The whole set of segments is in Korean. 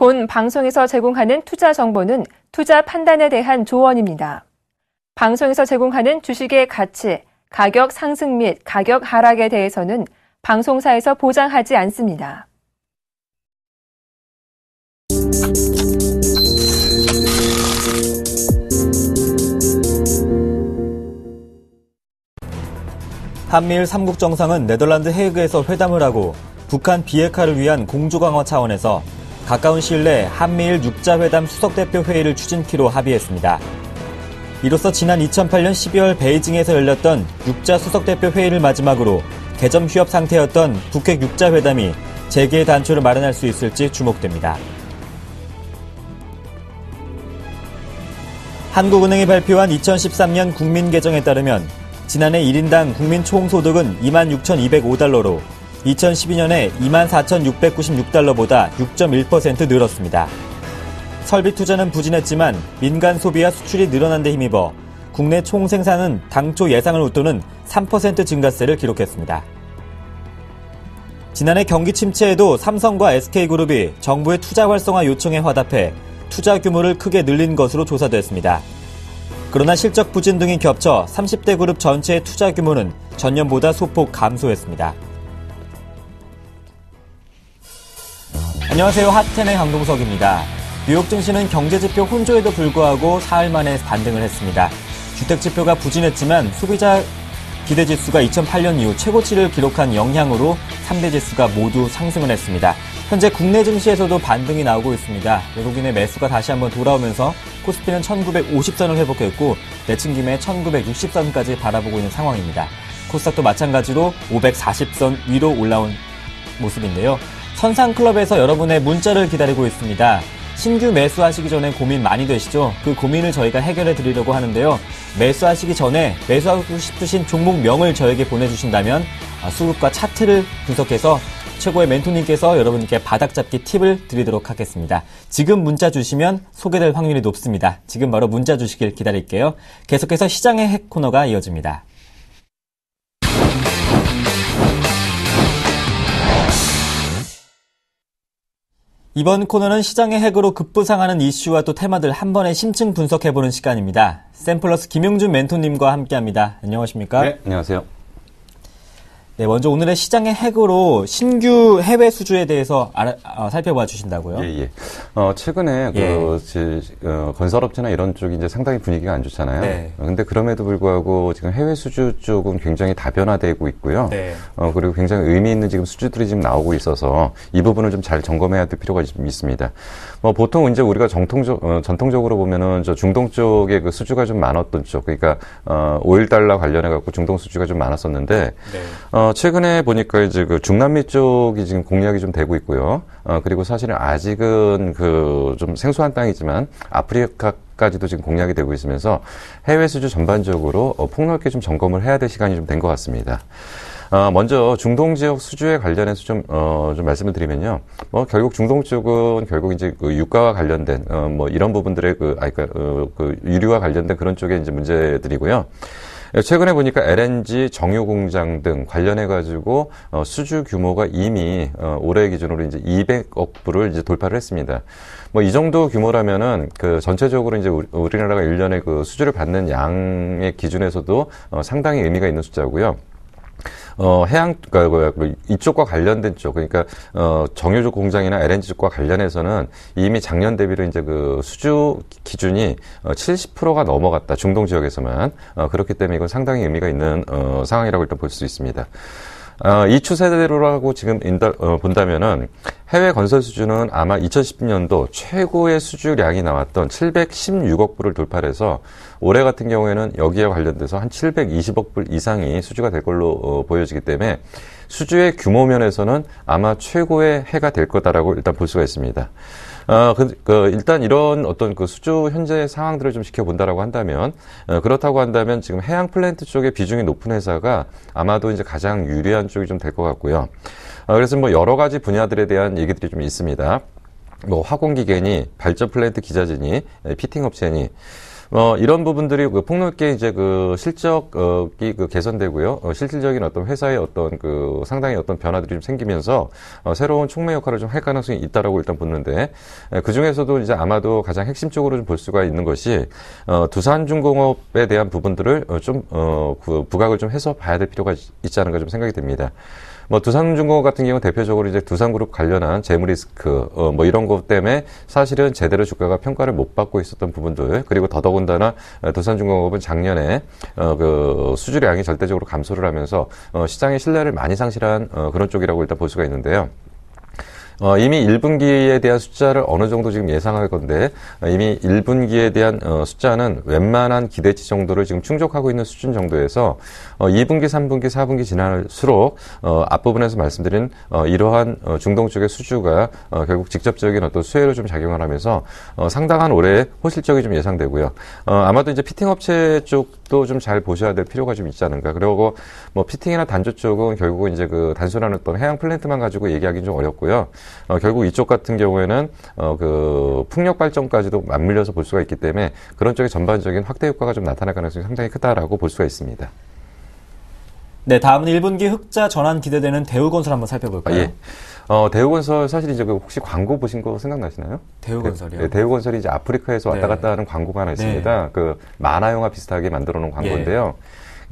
본 방송에서 제공하는 투자 정보는 투자 판단에 대한 조언입니다. 방송에서 제공하는 주식의 가치, 가격 상승 및 가격 하락에 대해서는 방송사에서 보장하지 않습니다. 한미일 3국 정상은 네덜란드 헤이그에서 회담을 하고 북한 비핵화를 위한 공조 강화 차원에서 가까운 시일 내 한미일 육자회담 수석대표 회의를 추진키로 합의했습니다. 이로써 지난 2008년 12월 베이징에서 열렸던 육자 수석대표 회의를 마지막으로 개점 휴업 상태였던 북핵 육자회담이 재개의 단초를 마련할 수 있을지 주목됩니다. 한국은행이 발표한 2013년 국민개정에 따르면 지난해 1인당 국민 총소득은 26,205달러로 2012년에 24,696달러보다 6.1% 늘었습니다. 설비 투자는 부진했지만 민간 소비와 수출이 늘어난 데 힘입어 국내 총생산은 당초 예상을 웃도는 3% 증가세를 기록했습니다. 지난해 경기 침체에도 삼성과 SK그룹이 정부의 투자 활성화 요청에 화답해 투자 규모를 크게 늘린 것으로 조사됐습니다. 그러나 실적 부진 등이 겹쳐 30대 그룹 전체의 투자 규모는 전년보다 소폭 감소했습니다. 안녕하세요. 핫텐의 강동석입니다. 뉴욕 증시는 경제지표 혼조에도 불구하고 사흘 만에 반등을 했습니다. 주택지표가 부진했지만 소비자 기대지수가 2008년 이후 최고치를 기록한 영향으로 3대 지수가 모두 상승을 했습니다. 현재 국내 증시에서도 반등이 나오고 있습니다. 외국인의 매수가 다시 한번 돌아오면서 코스피는 1950선을 회복했고 내친김에 1960선까지 바라보고 있는 상황입니다. 코스닥도 마찬가지로 540선 위로 올라온 모습인데요. 선상클럽에서 여러분의 문자를 기다리고 있습니다. 신규 매수하시기 전에 고민 많이 되시죠? 그 고민을 저희가 해결해 드리려고 하는데요. 매수하시기 전에 매수하고 싶으신 종목명을 저에게 보내주신다면 수급과 차트를 분석해서 최고의 멘토님께서 여러분께 바닥잡기 팁을 드리도록 하겠습니다. 지금 문자 주시면 소개될 확률이 높습니다. 지금 바로 문자 주시길 기다릴게요. 계속해서 시장의 핵 코너가 이어집니다. 이번 코너는 시장의 핵으로 급부상하는 이슈와 또 테마들 한 번에 심층 분석해보는 시간입니다. 샘플러스 김용준 멘토님과 함께합니다. 안녕하십니까? 네, 안녕하세요. 네, 먼저 오늘의 시장의 핵으로 신규 해외 수주에 대해서 살펴봐 주신다고요? 예. 최근에 건설업체나 이런 쪽이 이제 상당히 분위기가 안 좋잖아요. 네. 근데 그럼에도 불구하고 지금 해외 수주 쪽은 굉장히 다변화되고 있고요. 네. 그리고 굉장히 의미 있는 지금 수주들이 지금 나오고 있어서 이 부분을 좀 잘 점검해야 될 필요가 좀 있습니다. 보통 이제 우리가 전통적으로 보면은 저 중동 쪽에 그 수주가 좀 많았던 쪽, 그러니까 오일 달러 관련해 갖고 중동 수주가 좀 많았었는데, 네. 최근에 보니까 이제 그 중남미 쪽이 지금 공략이 좀 되고 있고요. 그리고 사실은 아직은 좀 생소한 땅이지만 아프리카까지도 지금 공략이 되고 있으면서 해외 수주 전반적으로 폭넓게 좀 점검을 해야 될 시간이 좀 된 것 같습니다. 먼저 중동 지역 수주에 관련해서 좀 말씀을 드리면요. 결국 중동 쪽은 결국 이제 그 유가와 관련된, 이런 부분들의 유류와 관련된 그런 쪽에 이제 문제들이고요. 최근에 보니까 LNG 정유 공장 등 관련해가지고, 수주 규모가 이미, 올해 기준으로 이제 200억 불을 이제 돌파를 했습니다. 이 정도 규모라면은, 전체적으로 이제 우리나라가 1년에 그 수주를 받는 양의 기준에서도, 상당히 의미가 있는 숫자고요. 이쪽과 관련된 쪽, 그러니까, 정유조 공장이나 LNG 쪽과 관련해서는 이미 작년 대비로 이제 그 수주 기준이 70%가 넘어갔다. 중동 지역에서만. 그렇기 때문에 이건 상당히 의미가 있는, 상황이라고 일단 볼 수 있습니다. 이 추세대로라고 지금 본다면은 해외 건설 수주는 아마 2010년도 최고의 수주량이 나왔던 716억 불을 돌파를 해서 올해 같은 경우에는 여기에 관련돼서 한 720억 불 이상이 수주가 될 걸로 보여지기 때문에 수주의 규모 면에서는 아마 최고의 해가 될 거다라고 일단 볼 수가 있습니다. 일단 이런 어떤 그 수주 현재 상황들을 좀 지켜본다라고 한다면, 그렇다고 한다면 지금 해양 플랜트 쪽에 비중이 높은 회사가 아마도 이제 가장 유리한 쪽이 좀 될 것 같고요. 그래서 여러 가지 분야들에 대한 얘기들이 좀 있습니다. 화공기계니, 발전 플랜트 기자재니, 피팅 업체니, 이런 부분들이 폭넓게 이제 실적이 개선되고요. 실질적인 어떤 회사의 어떤 상당히 어떤 변화들이 좀 생기면서 새로운 촉매 역할을 좀 할 가능성이 있다라고 일단 보는데, 그 중에서도 이제 아마도 가장 핵심적으로 좀 볼 수가 있는 것이 두산중공업에 대한 부분들을 좀 부각을 좀 해서 봐야 될 필요가 있지 않은가 좀 생각이 듭니다. 두산중공업 같은 경우 대표적으로 이제 두산그룹 관련한 재무 리스크, 이런 것 때문에 사실은 제대로 주가가 평가를 못 받고 있었던 부분들, 그리고 더더군다나 두산중공업은 작년에 수주량이 절대적으로 감소를 하면서 시장의 신뢰를 많이 상실한 그런 쪽이라고 일단 볼 수가 있는데요. 이미 1분기에 대한 숫자를 어느 정도 지금 예상할 건데, 이미 1분기에 대한 숫자는 웬만한 기대치 정도를 지금 충족하고 있는 수준 정도에서 2분기, 3분기, 4분기 지날수록 앞부분에서 말씀드린 이러한 중동 쪽의 수주가 결국 직접적인 어떤 수혜를 좀 작용을 하면서 상당한 올해 호실적이 좀 예상되고요. 아마도 이제 피팅 업체 쪽도 좀 잘 보셔야 될 필요가 좀 있지 않은가. 그리고 피팅이나 단조 쪽은 결국은 이제 단순한 어떤 해양 플랜트만 가지고 얘기하기는 좀 어렵고요. 결국 이쪽 같은 경우에는 풍력 발전까지도 맞물려서 볼 수가 있기 때문에 그런 쪽의 전반적인 확대 효과가 좀 나타날 가능성이 상당히 크다라고 볼 수가 있습니다. 네, 다음은 1분기 흑자 전환 기대되는 대우건설 한번 살펴볼까요? 예. 대우건설 사실 이제 혹시 광고 보신 거 생각나시나요? 대우건설이요? 네, 대우건설이 이제 아프리카에서 왔다 갔다 하는 광고가 하나 있습니다. 네. 만화 영화 비슷하게 만들어 놓은 광고인데요.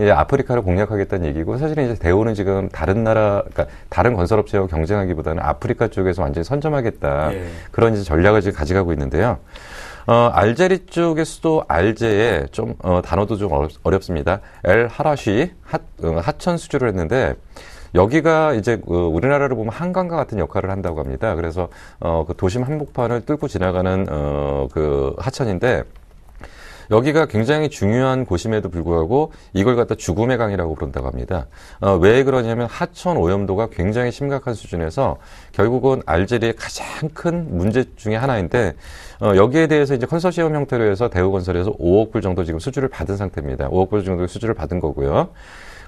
이제 아프리카를 공략하겠다는 얘기고, 사실은 이제 대우는 지금 그러니까 다른 건설업체와 경쟁하기보다는 아프리카 쪽에서 완전히 선점하겠다. 그런 이제 전략을 지금 가져가고 있는데요. 알제리 쪽의 수도 알제에 좀, 단어도 좀 어렵습니다. 엘 하라쉬, 하천 수주를 했는데, 여기가 이제 우리나라를 보면 한강과 같은 역할을 한다고 합니다. 그래서 도심 한복판을 뚫고 지나가는 하천인데, 여기가 굉장히 중요한 곳임에도 불구하고 이걸 갖다 죽음의 강이라고 부른다고 합니다. 왜 그러냐면 하천 오염도가 굉장히 심각한 수준에서 결국은 알제리의 가장 큰 문제 중에 하나인데, 여기에 대해서 이제 컨소시엄 형태로 해서 대우건설에서 5억 불 정도 지금 수주를 받은 상태입니다. 5억 불 정도 수주를 받은 거고요.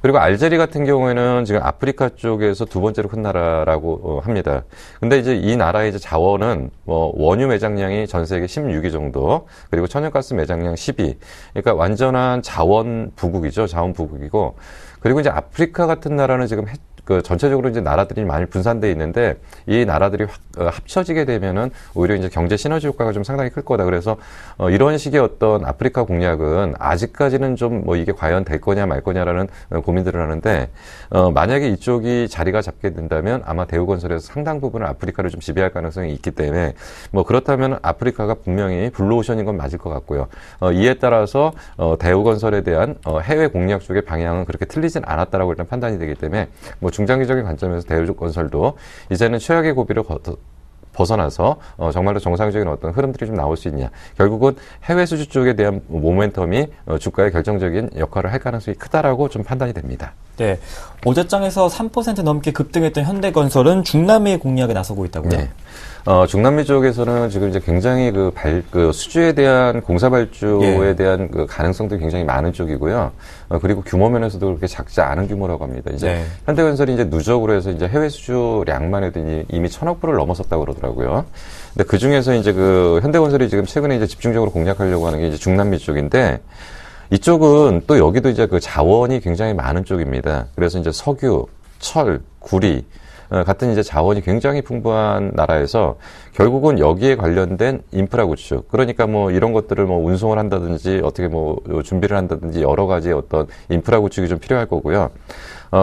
그리고 알제리 같은 경우에는 지금 아프리카 쪽에서 두 번째로 큰 나라라고 합니다. 근데 이제 이 나라의 이제 자원은 원유 매장량이 전 세계 16위 정도, 그리고 천연가스 매장량 10위. 그러니까 완전한 자원 부국이죠. 자원 부국이고, 그리고 이제 아프리카 같은 나라는 지금 전체적으로 이제 나라들이 많이 분산되어 있는데, 이 나라들이 합쳐지게 되면은 오히려 이제 경제 시너지 효과가 좀 상당히 클 거다. 그래서 이런 식의 어떤 아프리카 공략은 아직까지는 좀 이게 과연 될 거냐 말 거냐라는 고민들을 하는데, 만약에 이쪽이 자리가 잡게 된다면 아마 대우건설에서 상당 부분을 아프리카를 좀 지배할 가능성이 있기 때문에, 그렇다면 아프리카가 분명히 블루오션인 건 맞을 것 같고요. 이에 따라서 대우건설에 대한 해외 공략 쪽의 방향은 그렇게 틀리진 않았다라고 일단 판단이 되기 때문에, 중장기적인 관점에서 대우건설도 이제는 최악의 고비를 벗어나서 정말로 정상적인 어떤 흐름들이 좀 나올 수 있냐. 결국은 해외 수주 쪽에 대한 모멘텀이 주가에 결정적인 역할을 할 가능성이 크다라고 좀 판단이 됩니다. 네, 어제장에서 3% 넘게 급등했던 현대건설은 중남미 공략에 나서고 있다고요? 네. 중남미 쪽에서는 지금 이제 굉장히 수주에 대한 공사 발주에 대한 가능성도 굉장히 많은 쪽이고요. 그리고 규모 면에서도 그렇게 작지 않은 규모라고 합니다. 이제 현대건설이 이제 누적으로 해서 이제 해외 수주량만 해도 이미 1,000억 불을 넘었었다고 그러더라고요. 근데 그 중에서 이제 현대건설이 지금 최근에 이제 집중적으로 공략하려고 하는 게 이제 중남미 쪽인데, 이쪽은 또 여기도 이제 자원이 굉장히 많은 쪽입니다. 그래서 이제 석유, 철, 구리 같은 이제 자원이 굉장히 풍부한 나라에서 결국은 여기에 관련된 인프라 구축, 그러니까 이런 것들을 운송을 한다든지 어떻게 준비를 한다든지 여러 가지 어떤 인프라 구축이 좀 필요할 거고요.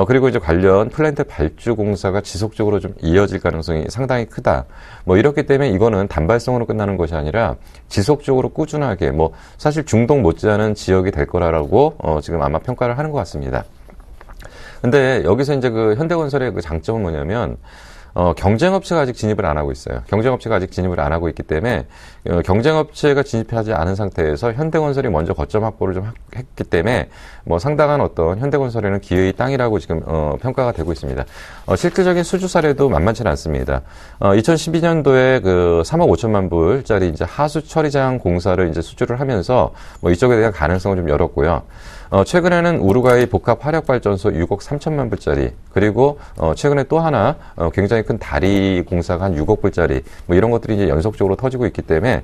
그리고 이제 관련 플랜트 발주 공사가 지속적으로 좀 이어질 가능성이 상당히 크다. 이렇기 때문에 이거는 단발성으로 끝나는 것이 아니라 지속적으로 꾸준하게 사실 중동 못지않은 지역이 될 거라고 지금 아마 평가를 하는 것 같습니다. 근데 여기서 이제 현대건설의 장점은 뭐냐면, 경쟁업체가 아직 진입을 안 하고 있어요. 경쟁업체가 아직 진입을 안 하고 있기 때문에, 경쟁업체가 진입하지 않은 상태에서 현대건설이 먼저 거점 확보를 좀 했기 때문에, 상당한 어떤 현대건설에는 기회의 땅이라고 지금, 평가가 되고 있습니다. 실질적인 수주 사례도 만만치는 않습니다. 2012년도에 3억 5천만 불짜리 이제 하수 처리장 공사를 이제 수주를 하면서, 이쪽에 대한 가능성을 좀 열었고요. 최근에는 우루과이 복합 화력발전소 6억 3천만 불짜리, 그리고 최근에 또 하나 굉장히 큰 다리 공사가 한 6억 불짜리, 뭐 이런 것들이 이제 연속적으로 터지고 있기 때문에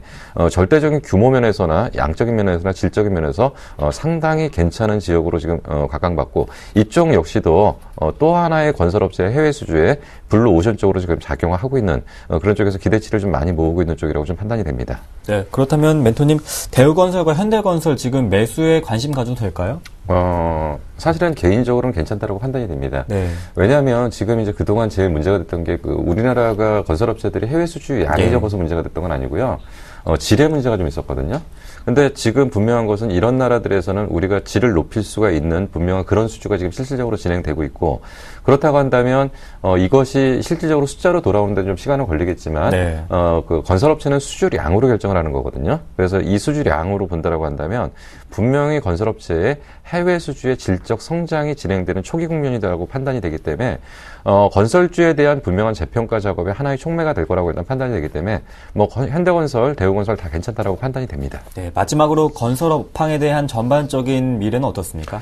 절대적인 규모 면에서나 양적인 면에서나 질적인 면에서 상당히 괜찮은 지역으로 지금 각광받고, 이쪽 역시도 또 하나의 건설업체의 해외 수주에 블루오션 쪽으로 지금 작용하고 있는 그런 쪽에서 기대치를 좀 많이 모으고 있는 쪽이라고 좀 판단이 됩니다. 네, 그렇다면 멘토님, 대우건설과 현대건설 지금 매수에 관심 가져도 될까요? 사실은 개인적으로는 괜찮다라고 판단이 됩니다. 네. 왜냐하면 지금 이제 그동안 제일 문제가 됐던 게 우리나라가 건설업체들이 해외 수주 양이 적어서 문제가 됐던 건 아니고요. 질의 문제가 좀 있었거든요. 근데 지금 분명한 것은 이런 나라들에서는 우리가 질을 높일 수가 있는 분명한 그런 수주가 지금 실질적으로 진행되고 있고, 그렇다고 한다면 이것이 실질적으로 숫자로 돌아오는 데 좀 시간은 걸리겠지만 네. 그 건설업체는 수주량으로 결정을 하는 거거든요. 그래서 이 수주량으로 본다라고 한다면 분명히 건설업체의 해외 수주의 질적 성장이 진행되는 초기 국면이라고 판단이 되기 때문에 건설주에 대한 분명한 재평가 작업의 하나의 촉매가 될 거라고 일단 판단이 되기 때문에 뭐 현대건설, 대우건설 다 괜찮다라고 판단이 됩니다. 네, 마지막으로 건설업황에 대한 전반적인 미래는 어떻습니까?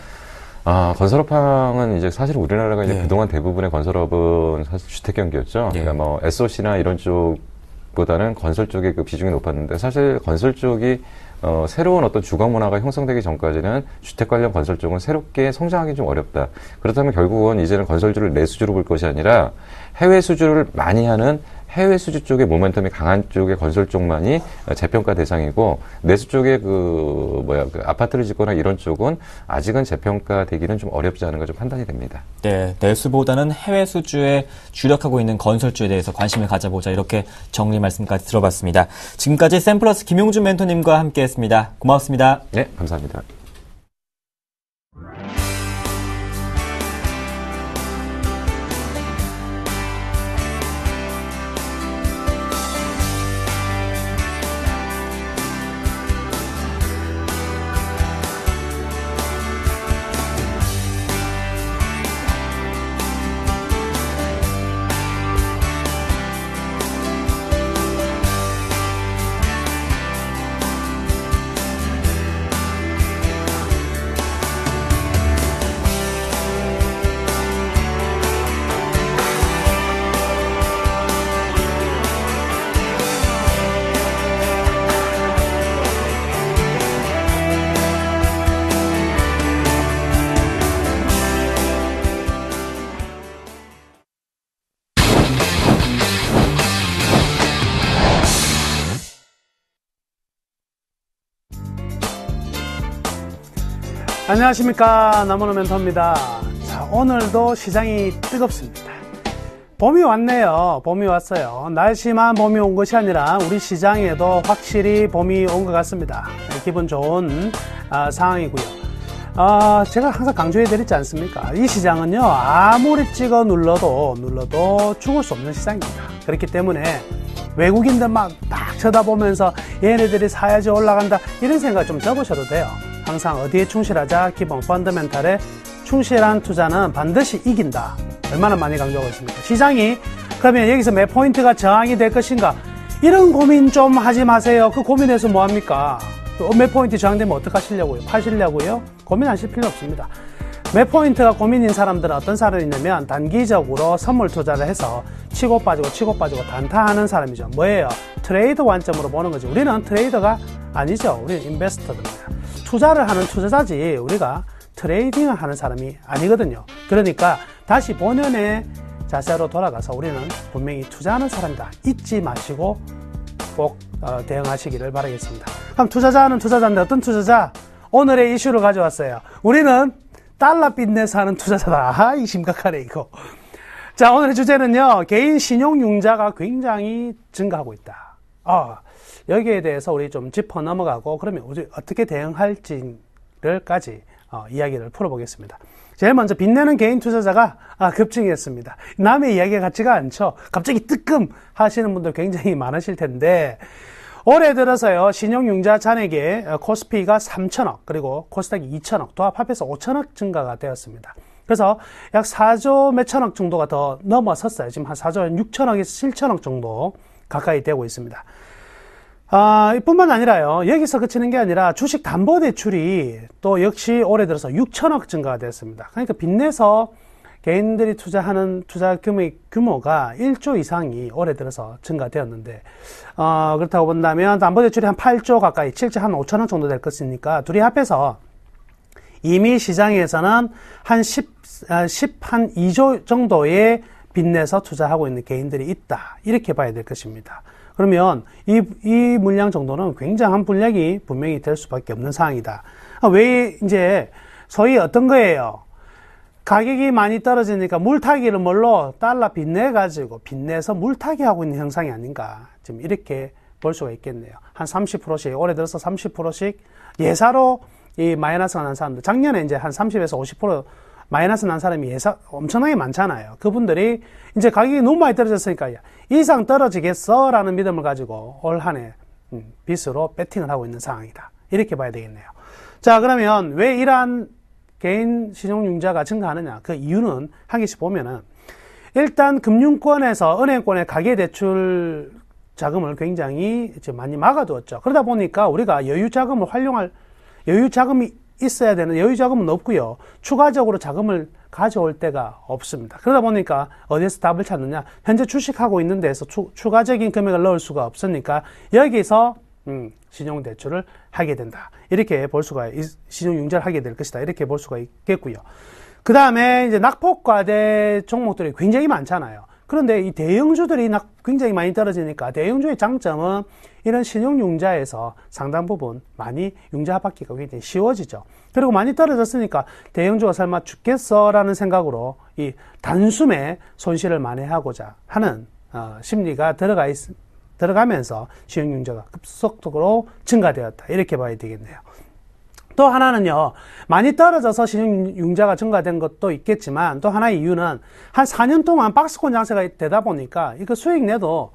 건설업황은 이제 사실 우리나라가 이제 네. 그동안 대부분의 건설업은 사실 주택 경기였죠. 네. 그러니까 뭐 SOC나 이런 쪽보다는 건설 쪽의 그 비중이 높았는데, 사실 건설 쪽이 새로운 어떤 주거 문화가 형성되기 전까지는 주택 관련 건설 쪽은 새롭게 성장하기 좀 어렵다. 그렇다면 결국은 이제는 건설주를 내수주로 볼 것이 아니라 해외 수주를 많이 하는 해외 수주 쪽의 모멘텀이 강한 쪽의 건설 쪽만이 재평가 대상이고, 내수 쪽의 그 아파트를 짓거나 이런 쪽은 아직은 재평가 되기는 좀 어렵지 않은가 좀 판단이 됩니다. 네, 내수보다는 해외 수주에 주력하고 있는 건설주에 대해서 관심을 가져보자, 이렇게 정리 말씀까지 들어봤습니다. 지금까지 샘플러스 김용준 멘토님과 함께했습니다. 고맙습니다. 네, 감사합니다. 안녕하십니까, 남원호 멘토입니다. 자, 오늘도 시장이 뜨겁습니다. 봄이 왔네요. 봄이 왔어요. 날씨만 봄이 온 것이 아니라 우리 시장에도 확실히 봄이 온 것 같습니다. 기분 좋은 상황이고요. 제가 항상 강조해드리지 않습니까? 이 시장은요, 아무리 찍어 눌러도 죽을 수 없는 시장입니다. 그렇기 때문에 외국인들만 딱 쳐다보면서 얘네들이 사야지 올라간다, 이런 생각 좀 접으셔도 돼요. 항상 어디에 충실하자, 기본 펀더멘탈에 충실한 투자는 반드시 이긴다. 얼마나 많이 강조하고 있습니까? 시장이 그러면 여기서 몇 포인트가 저항이 될 것인가, 이런 고민 좀 하지 마세요. 그 고민해서 뭐합니까? 몇 포인트 저항되면 어떡하시려고요? 파시려고요? 고민하실 필요 없습니다. 몇 포인트가 고민인 사람들은 어떤 사람이냐면 단기적으로 선물 투자를 해서 치고 빠지고 단타하는 사람이죠. 뭐예요? 트레이드 관점으로 보는 거지. 우리는 트레이더가 아니죠. 우리는 인베스터입니다. 투자를 하는 투자자지 우리가 트레이딩을 하는 사람이 아니거든요. 그러니까 다시 본연의 자세로 돌아가서 우리는 분명히 투자하는 사람이다, 잊지 마시고 꼭 대응하시기를 바라겠습니다. 그럼 투자자는 투자자인데 어떤 투자자? 오늘의 이슈를 가져왔어요. 우리는 달러 빚내서 하는 투자자다. 이 심각하네 이거. 자, 오늘의 주제는요, 개인 신용융자가 굉장히 증가하고 있다. 여기에 대해서 우리 좀 짚어 넘어가고, 그러면 우리 어떻게 대응할지를까지 이야기를 풀어보겠습니다. 제일 먼저 빚내는 개인 투자자가 급증했습니다. 남의 이야기가 같지가 않죠. 갑자기 뜨끔 하시는 분들 굉장히 많으실 텐데, 올해 들어서요, 신용융자 잔액에 코스피가 3천억, 그리고 코스닥이 2천억, 도합 합해서 5천억 증가가 되었습니다. 그래서 약 4조 몇천억 정도가 더 넘어섰어요. 지금 한 4조 6천억에서 7천억 정도 가까이 되고 있습니다. 이뿐만 아니라요. 여기서 그치는 게 아니라 주식 담보대출이 또 역시 올해 들어서 6천억 증가가 됐습니다. 그러니까 빚내서 개인들이 투자하는 투자 규모가 1조 이상이 올해 들어서 증가되었는데, 그렇다고 본다면 담보대출이 한 8조 가까이, 7조 한 5천억 정도 될 것이니까 둘이 합해서 이미 시장에서는 한 2조 정도의 빚내서 투자하고 있는 개인들이 있다. 이렇게 봐야 될 것입니다. 그러면 이 물량 정도는 굉장한 분량이 분명히 될 수밖에 없는 상황이다. 왜 이제 소위 어떤 거예요? 가격이 많이 떨어지니까 물타기를 뭘로 달러 빚내서 물타기 하고 있는 형상이 아닌가. 지금 이렇게 볼 수가 있겠네요. 한 30%씩, 올해 들어서 30%씩 예사로 이 마이너스가 난 사람들, 작년에 이제 한 30에서 50% 마이너스 난 사람이 엄청나게 많잖아요. 그분들이 이제 가격이 너무 많이 떨어졌으니까 이상 떨어지겠어? 라는 믿음을 가지고 올 한 해 빚으로 배팅을 하고 있는 상황이다. 이렇게 봐야 되겠네요. 자, 그러면 왜 이러한 개인 신용융자가 증가하느냐? 그 이유는 한 개씩 보면은 일단 금융권에서 은행권의 가계대출 자금을 굉장히 이제 많이 막아두었죠. 그러다 보니까 우리가 여유자금을 여유자금이 있어야 되는 여유자금은 없고요. 추가적으로 자금을 가져올 데가 없습니다. 그러다 보니까 어디에서 답을 찾느냐? 현재 주식하고 있는 데서 추가적인 금액을 넣을 수가 없으니까 여기서 신용대출을 하게 된다. 이렇게 볼 수가, 신용융자를 하게 될 것이다. 이렇게 볼 수가 있겠고요. 그 다음에 이제 낙폭과대 종목들이 굉장히 많잖아요. 그런데 이 대형주들이 굉장히 많이 떨어지니까 대형주의 장점은 이런 신용융자에서 상당 부분 많이 융자받기가 굉장히 쉬워지죠. 그리고 많이 떨어졌으니까 대형주가 설마 죽겠어? 라는 생각으로 이 단숨에 손실을 만회하고자 하는 심리가 들어가면서 신용융자가 급속도로 증가되었다. 이렇게 봐야 되겠네요. 또 하나는요, 많이 떨어져서 신용융자가 증가된 것도 있겠지만 또 하나의 이유는 한 4년 동안 박스권 장세가 되다 보니까 이거 수익 내도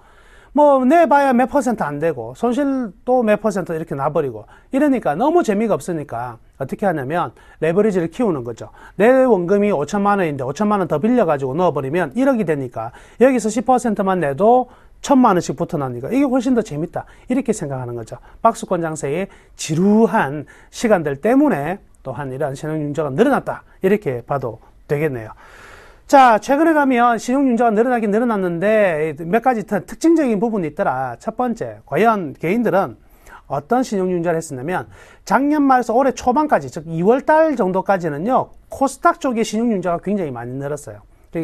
뭐 내봐야 몇 퍼센트 안 되고 손실도 몇 퍼센트 이렇게 나버리고 이러니까 너무 재미가 없으니까 어떻게 하냐면 레버리지를 키우는 거죠. 내 원금이 5천만 원인데 5천만 원 더 빌려가지고 넣어버리면 1억이 되니까 여기서 10%만 내도 1,000만 원씩 붙어나니까 이게 훨씬 더 재밌다. 이렇게 생각하는 거죠. 박스권 장세의 지루한 시간들 때문에 또한 이러한 신용융자가 늘어났다. 이렇게 봐도 되겠네요. 자, 최근에 가면 신용융자가 늘어나긴 늘어났는데 몇 가지 특징적인 부분이 있더라. 첫 번째, 과연 개인들은 어떤 신용융자를 했었냐면 작년 말에서 올해 초반까지, 즉 2월달 정도까지는요, 코스닥 쪽의 신용융자가 굉장히 많이 늘었어요.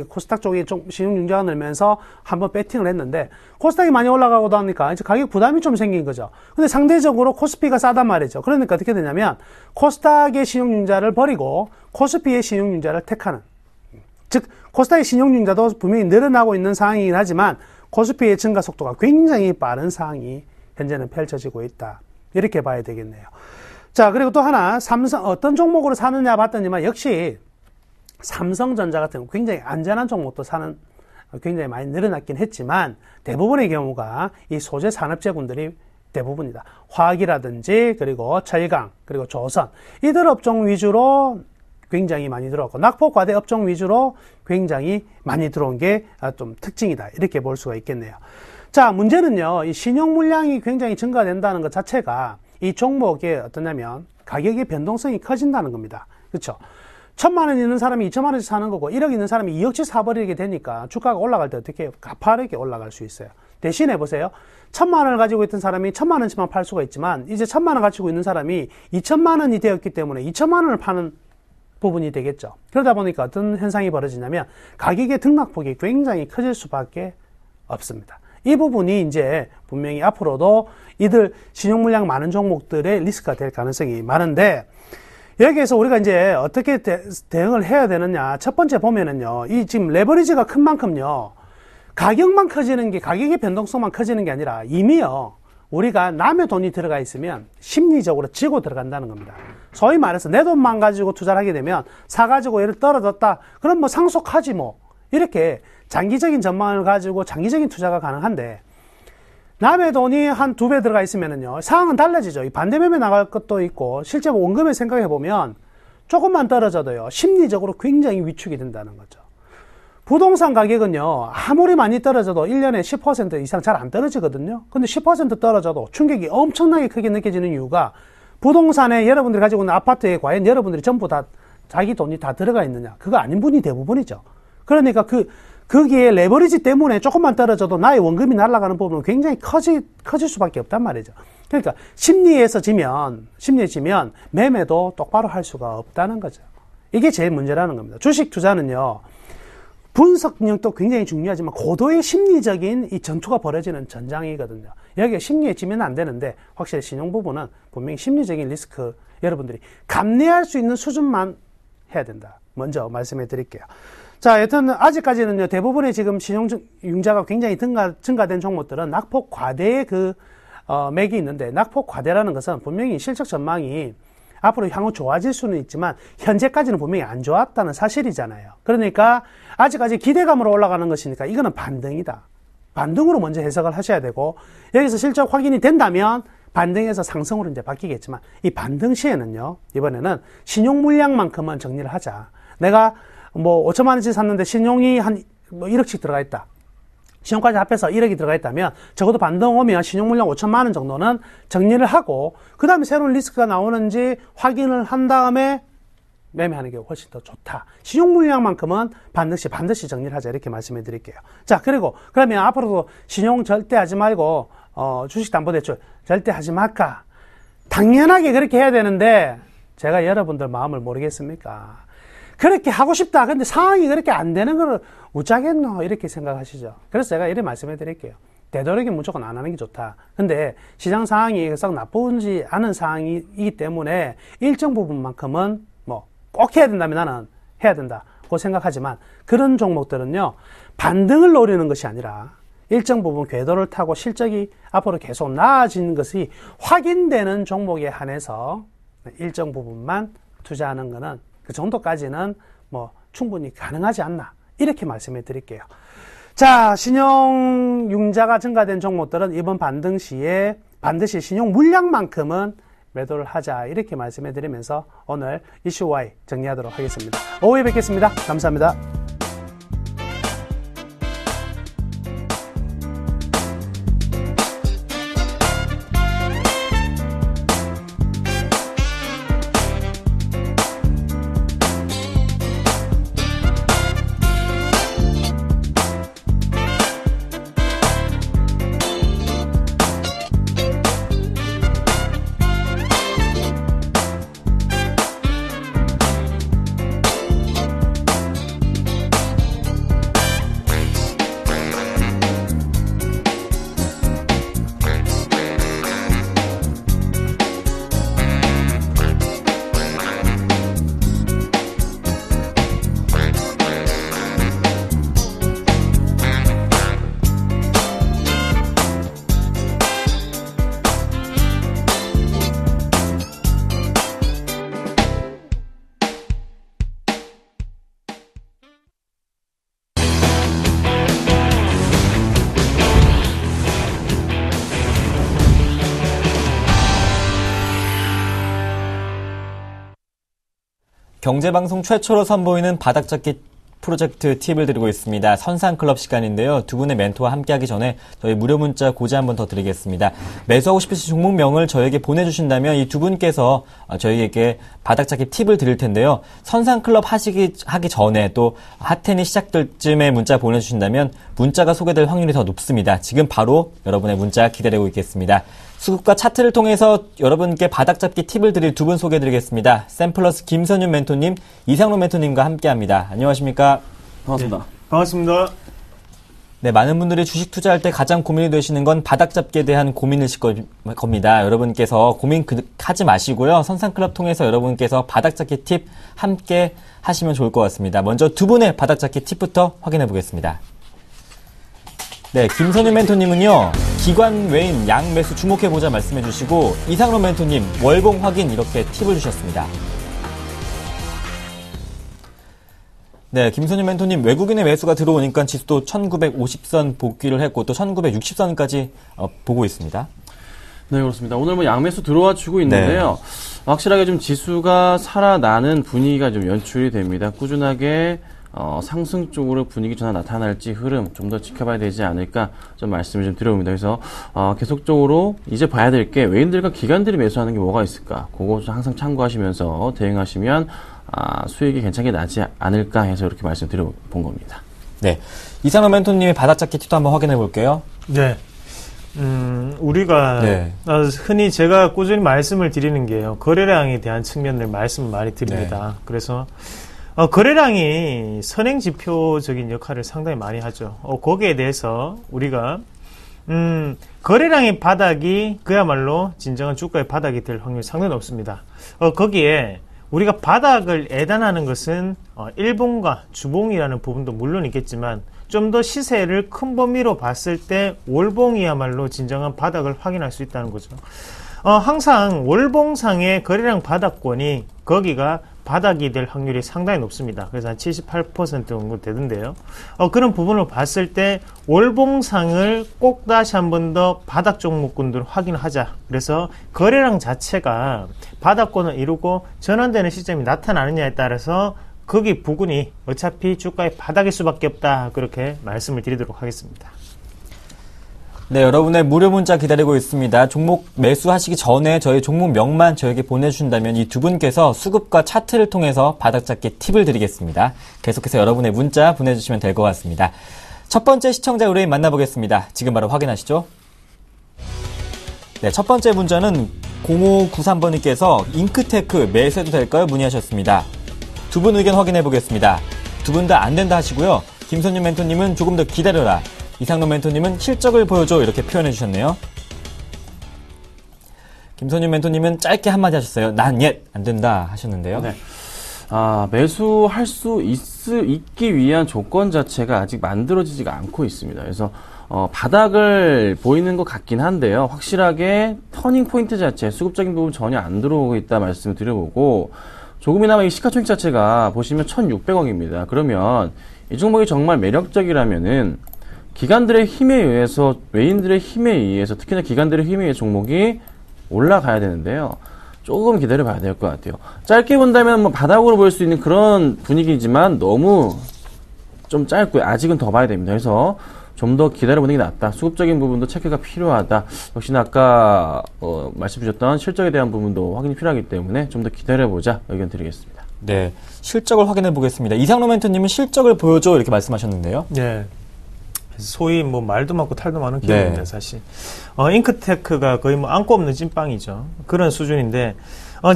코스닥 쪽에 좀 신용융자가 늘면서 한번 배팅을 했는데 코스닥이 많이 올라가고 하니까 이제 가격 부담이 좀 생긴 거죠. 근데 상대적으로 코스피가 싸단 말이죠. 그러니까 어떻게 되냐면 코스닥의 신용융자를 버리고 코스피의 신용융자를 택하는, 즉 코스닥의 신용융자도 분명히 늘어나고 있는 상황이긴 하지만 코스피의 증가 속도가 굉장히 빠른 상황이 현재는 펼쳐지고 있다. 이렇게 봐야 되겠네요. 자, 그리고 또 하나, 삼성 어떤 종목으로 사느냐 봤더니만 역시 삼성전자 같은 경우 굉장히 안전한 종목도 굉장히 많이 늘어났긴 했지만 대부분의 경우가 이 소재 산업재군들이 대부분이다. 화학이라든지 그리고 철강 그리고 조선 이들 업종 위주로 굉장히 많이 들어왔고 낙폭과대 업종 위주로 굉장히 많이 들어온 게 좀 특징이다. 이렇게 볼 수가 있겠네요. 자, 문제는요. 이 신용 물량이 굉장히 증가된다는 것 자체가 이 종목에 어떠냐면 가격의 변동성이 커진다는 겁니다. 그렇죠? 1,000만 원 있는 사람이 2천만 원씩 사는 거고 1억 있는 사람이 2억씩 사버리게 되니까 주가가 올라갈 때 어떻게 해요? 가파르게 올라갈 수 있어요. 대신에 보세요. 1,000만 원을 가지고 있던 사람이 1,000만 원치만 팔 수가 있지만 이제 1,000만 원 가지고 있는 사람이 2천만 원이 되었기 때문에 2천만 원을 파는 부분이 되겠죠. 그러다 보니까 어떤 현상이 벌어지냐면 가격의 등락폭이 굉장히 커질 수밖에 없습니다. 이 부분이 이제 분명히 앞으로도 이들 신용 물량 많은 종목들의 리스크가 될 가능성이 많은데 여기에서 우리가 이제 어떻게 대응을 해야 되느냐. 첫 번째 보면은요, 이 지금 레버리지가 큰 만큼요, 가격만 커지는 게, 가격의 변동성만 커지는 게 아니라 이미요, 우리가 남의 돈이 들어가 있으면 심리적으로 지고 들어간다는 겁니다. 소위 말해서 내 돈만 가지고 투자를 하게 되면 사가지고 얘를 떨어졌다. 그럼 뭐 상속하지 뭐. 이렇게 장기적인 전망을 가지고 장기적인 투자가 가능한데 남의 돈이 한 2배 들어가 있으면은요, 상황은 달라지죠. 이 반대매매 나갈 것도 있고, 실제 원금을 생각해 보면, 조금만 떨어져도요, 심리적으로 굉장히 위축이 된다는 거죠. 부동산 가격은요, 아무리 많이 떨어져도 1년에 10% 이상 잘 안 떨어지거든요. 근데 10% 떨어져도 충격이 엄청나게 크게 느껴지는 이유가 부동산에 여러분들이 가지고 있는 아파트에 과연 여러분들이 전부 다 자기 돈이 다 들어가 있느냐. 그거 아닌 분이 대부분이죠. 그러니까 거기에 레버리지 때문에 조금만 떨어져도 나의 원금이 날아가는 부분은 굉장히 커질 수밖에 없단 말이죠. 그러니까 심리에 지면 매매도 똑바로 할 수가 없다는 거죠. 이게 제일 문제라는 겁니다. 주식 투자는요, 분석력도 굉장히 중요하지만 고도의 심리적인 이 전투가 벌어지는 전장이거든요. 여기에 심리에 지면 안 되는데 확실히 신용 부분은 분명히 심리적인 리스크 여러분들이 감내할 수 있는 수준만 해야 된다. 먼저 말씀해 드릴게요. 자, 여튼 아직까지는요, 대부분의 지금 신용 융자가 굉장히 증가된 종목들은 낙폭 과대의 맥이 있는데, 낙폭 과대라는 것은 분명히 실적 전망이 앞으로 향후 좋아질 수는 있지만 현재까지는 분명히 안 좋았다는 사실이잖아요. 그러니까 아직까지 기대감으로 올라가는 것이니까 이거는 반등이다. 반등으로 먼저 해석을 하셔야 되고, 여기서 실적 확인이 된다면 반등에서 상승으로 이제 바뀌겠지만, 이 반등 시에는요, 이번에는 신용 물량만큼은 정리를 하자. 내가 5천만 원치 샀는데 신용이 한 1억씩 들어가 있다. 신용까지 합해서 1억이 들어가 있다면 적어도 반등 오면 신용 물량 5천만 원 정도는 정리를 하고, 그 다음에 새로운 리스크가 나오는지 확인을 한 다음에 매매하는 게 훨씬 더 좋다. 신용 물량만큼은 반드시 정리를 하자. 이렇게 말씀해 드릴게요. 자, 그러면 앞으로도 신용 절대 하지 말고, 주식담보대출 절대 하지 말까? 당연하게 그렇게 해야 되는데, 제가 여러분들 마음을 모르겠습니까? 그렇게 하고 싶다. 근데 상황이 그렇게 안 되는 걸 어쩌겠노? 이렇게 생각하시죠. 그래서 제가 이렇게 말씀해 드릴게요. 되도록이면 무조건 안 하는 게 좋다. 근데 시장 상황이 썩 나쁘지 않은 상황이기 때문에 일정 부분만큼은 꼭 해야 된다면 나는 해야 된다고 생각하지만, 그런 종목들은요, 반등을 노리는 것이 아니라 일정 부분 궤도를 타고 실적이 앞으로 계속 나아지는 것이 확인되는 종목에 한해서 일정 부분만 투자하는 것은 그 정도까지는 충분히 가능하지 않나, 이렇게 말씀해 드릴게요. 자, 신용 융자가 증가된 종목들은 이번 반등 시에 반드시 신용 물량만큼은 매도를 하자, 이렇게 말씀해 드리면서 오늘 이슈 Y 정리하도록 하겠습니다. 오후에 뵙겠습니다. 감사합니다. 경제방송 최초로 선보이는 바닥잡기 프로젝트 팁을 드리고 있습니다. 선상클럽 시간인데요. 두 분의 멘토와 함께하기 전에 저희 무료 문자 고지 한 번 더 드리겠습니다. 매수하고 싶으신 종목명을 저에게 보내주신다면 이 두 분께서 저희에게 바닥잡기 팁을 드릴 텐데요. 선상클럽 하기 전에 또 핫텐이 시작될 쯤에 문자 보내주신다면 문자가 소개될 확률이 더 높습니다. 지금 바로 여러분의 문자 기다리고 있겠습니다. 수급과 차트를 통해서 여러분께 바닥잡기 팁을 드릴 두 분 소개해드리겠습니다. 샘플러스 김선윤 멘토님, 이상로 멘토님과 함께합니다. 안녕하십니까? 반갑습니다. 네, 반갑습니다. 네, 많은 분들이 주식 투자할 때 가장 고민이 되시는 건 바닥잡기에 대한 고민이실 겁니다. 여러분께서 고민하지 마시고요. 선상클럽 통해서 여러분께서 바닥잡기 팁 함께 하시면 좋을 것 같습니다. 먼저 두 분의 바닥잡기 팁부터 확인해 보겠습니다. 네, 김선윤 멘토님은요, 기관 외인 양 매수 주목해보자 말씀해 주시고, 이상로 멘토님, 월봉 확인 이렇게 팁을 주셨습니다. 네, 김선윤 멘토님, 외국인의 매수가 들어오니까 지수도 1950선 복귀를 했고, 또 1960선까지 보고 있습니다. 네, 그렇습니다. 오늘 양매수 들어와 주고 있는데요. 네. 확실하게 좀 지수가 살아나는 분위기가 좀 연출이 됩니다. 꾸준하게 상승 쪽으로 분위기 전환 나타날지 흐름 좀 더 지켜봐야 되지 않을까 좀 말씀을 좀 드려봅니다. 그래서 계속적으로 이제 봐야 될 게 외인들과 기관들이 매수하는 게 뭐가 있을까? 그거 좀 항상 참고하시면서 대응하시면 수익이 괜찮게 나지 않을까 해서 이렇게 말씀드려본 겁니다. 네, 이상호 멘토님의 바닥잡기 팁도 한번 확인해 볼게요. 네. 우리가 네. 흔히 제가 꾸준히 말씀을 드리는 게요. 거래량에 대한 측면을 말씀을 많이 드립니다. 네. 그래서 거래량이 선행 지표적인 역할을 상당히 많이 하죠. 거기에 대해서 우리가 거래량의 바닥이 그야말로 진정한 주가의 바닥이 될 확률이 상당히 높습니다. 거기에 우리가 바닥을 예단하는 것은 일봉과 주봉이라는 부분도 물론 있겠지만 좀 더 시세를 큰 범위로 봤을 때 월봉이야말로 진정한 바닥을 확인할 수 있다는 거죠. 항상 월봉상의 거래량 바닥권이 거기가 바닥이 될 확률이 상당히 높습니다. 그래서 한 78% 정도 되던데요. 그런 부분을 봤을 때 월봉상을 꼭 다시 한 번 더 바닥 종목군들을 확인하자. 그래서 거래량 자체가 바닥권을 이루고 전환되는 시점이 나타나느냐에 따라서 거기 부근이 어차피 주가의 바닥일 수밖에 없다. 그렇게 말씀을 드리도록 하겠습니다. 네, 여러분의 무료 문자 기다리고 있습니다. 종목 매수하시기 전에 저희 종목명만 저에게 보내주신다면 이 두 분께서 수급과 차트를 통해서 바닥잡기 팁을 드리겠습니다. 계속해서 여러분의 문자 보내주시면 될 것 같습니다. 첫 번째 시청자 의뢰인 만나보겠습니다. 지금 바로 확인하시죠. 네, 첫 번째 문자는 0593번님께서 잉크테크 매수해도 될까요? 문의하셨습니다. 두 분 의견 확인해 보겠습니다. 두 분 다 안 된다 하시고요. 김선윤 멘토님은 조금 더 기다려라. 이상로 멘토님은 실적을 보여줘 이렇게 표현해 주셨네요. 김선윤 멘토님은 짧게 한마디 하셨어요. 난 안 된다 하셨는데요. 네. 매수할 수 있기 위한 조건 자체가 아직 만들어지지가 않고 있습니다. 그래서 바닥을 보이는 것 같긴 한데요. 확실하게 터닝 포인트 자체, 수급적인 부분 전혀 안 들어오고 있다 말씀을 드려보고 조금이나마 이 시가총액 자체가 보시면 1,600억입니다. 그러면 이 종목이 정말 매력적이라면은 기관들의 힘에 의해서, 외인들의 힘에 의해서, 특히나 기관들의 힘에 의해 종목이 올라가야 되는데요. 조금 기다려 봐야 될 것 같아요. 짧게 본다면 바닥으로 볼 수 있는 그런 분위기지만 너무 좀 짧고요. 아직은 더 봐야 됩니다. 그래서 좀 더 기다려보는 게 낫다. 수급적인 부분도 체크가 필요하다. 역시나 아까 말씀 주셨던 실적에 대한 부분도 확인이 필요하기 때문에 좀 더 기다려보자 의견 드리겠습니다. 네, 실적을 확인해 보겠습니다. 이상로 멘토님은 실적을 보여줘 이렇게 말씀하셨는데요. 네. 소위 말도 많고 탈도 많은 기업입니다. 네. 사실. 잉크테크가 거의 안고 없는 찐빵이죠. 그런 수준인데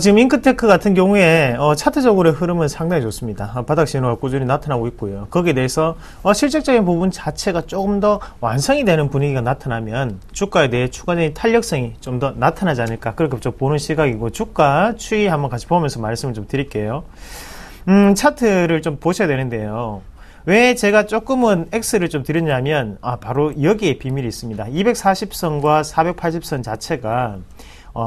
지금 잉크테크 같은 경우에 차트적으로의 흐름은 상당히 좋습니다. 바닥 신호가 꾸준히 나타나고 있고요. 거기에 대해서 실질적인 부분 자체가 조금 더 완성이 되는 분위기가 나타나면 주가에 대해 추가적인 탄력성이 좀 더 나타나지 않을까 그렇게 좀 보는 시각이고 주가 추이 한번 같이 보면서 말씀을 좀 드릴게요. 차트를 좀 보셔야 되는데요. 왜 제가 조금은 X를 좀 드렸냐면 바로 여기에 비밀이 있습니다. 240선과 480선 자체가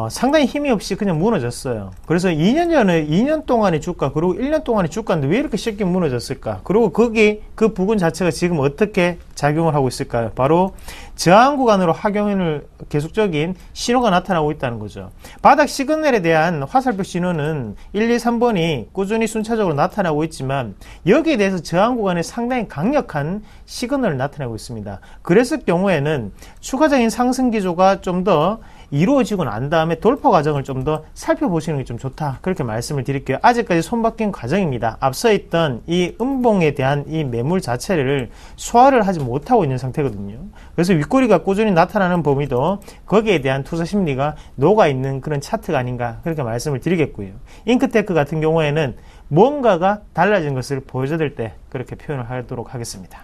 상당히 힘이 없이 그냥 무너졌어요. 그래서 2년 동안의 주가 그리고 1년 동안의 주가인데 왜 이렇게 쉽게 무너졌을까? 그리고 그 부분 자체가 지금 어떻게 작용을 하고 있을까요? 바로 저항 구간으로 하경을 계속적인 신호가 나타나고 있다는 거죠. 바닥 시그널에 대한 화살표 신호는 1, 2, 3번이 꾸준히 순차적으로 나타나고 있지만 여기에 대해서 저항 구간에 상당히 강력한 시그널을 나타내고 있습니다. 그랬을 경우에는 추가적인 상승 기조가 좀 더 이루어지고 난 다음에 돌파 과정을 좀 더 살펴보시는 게 좀 좋다. 그렇게 말씀을 드릴게요. 아직까지 손바뀐 과정입니다. 앞서 있던 이 음봉에 대한 이 매물 자체를 소화를 하지 못하고 있는 상태거든요. 그래서 윗꼬리가 꾸준히 나타나는 범위도 거기에 대한 투자 심리가 녹아있는 그런 차트가 아닌가 그렇게 말씀을 드리겠고요. 잉크테크 같은 경우에는 뭔가가 달라진 것을 보여줄 때 그렇게 표현을 하도록 하겠습니다.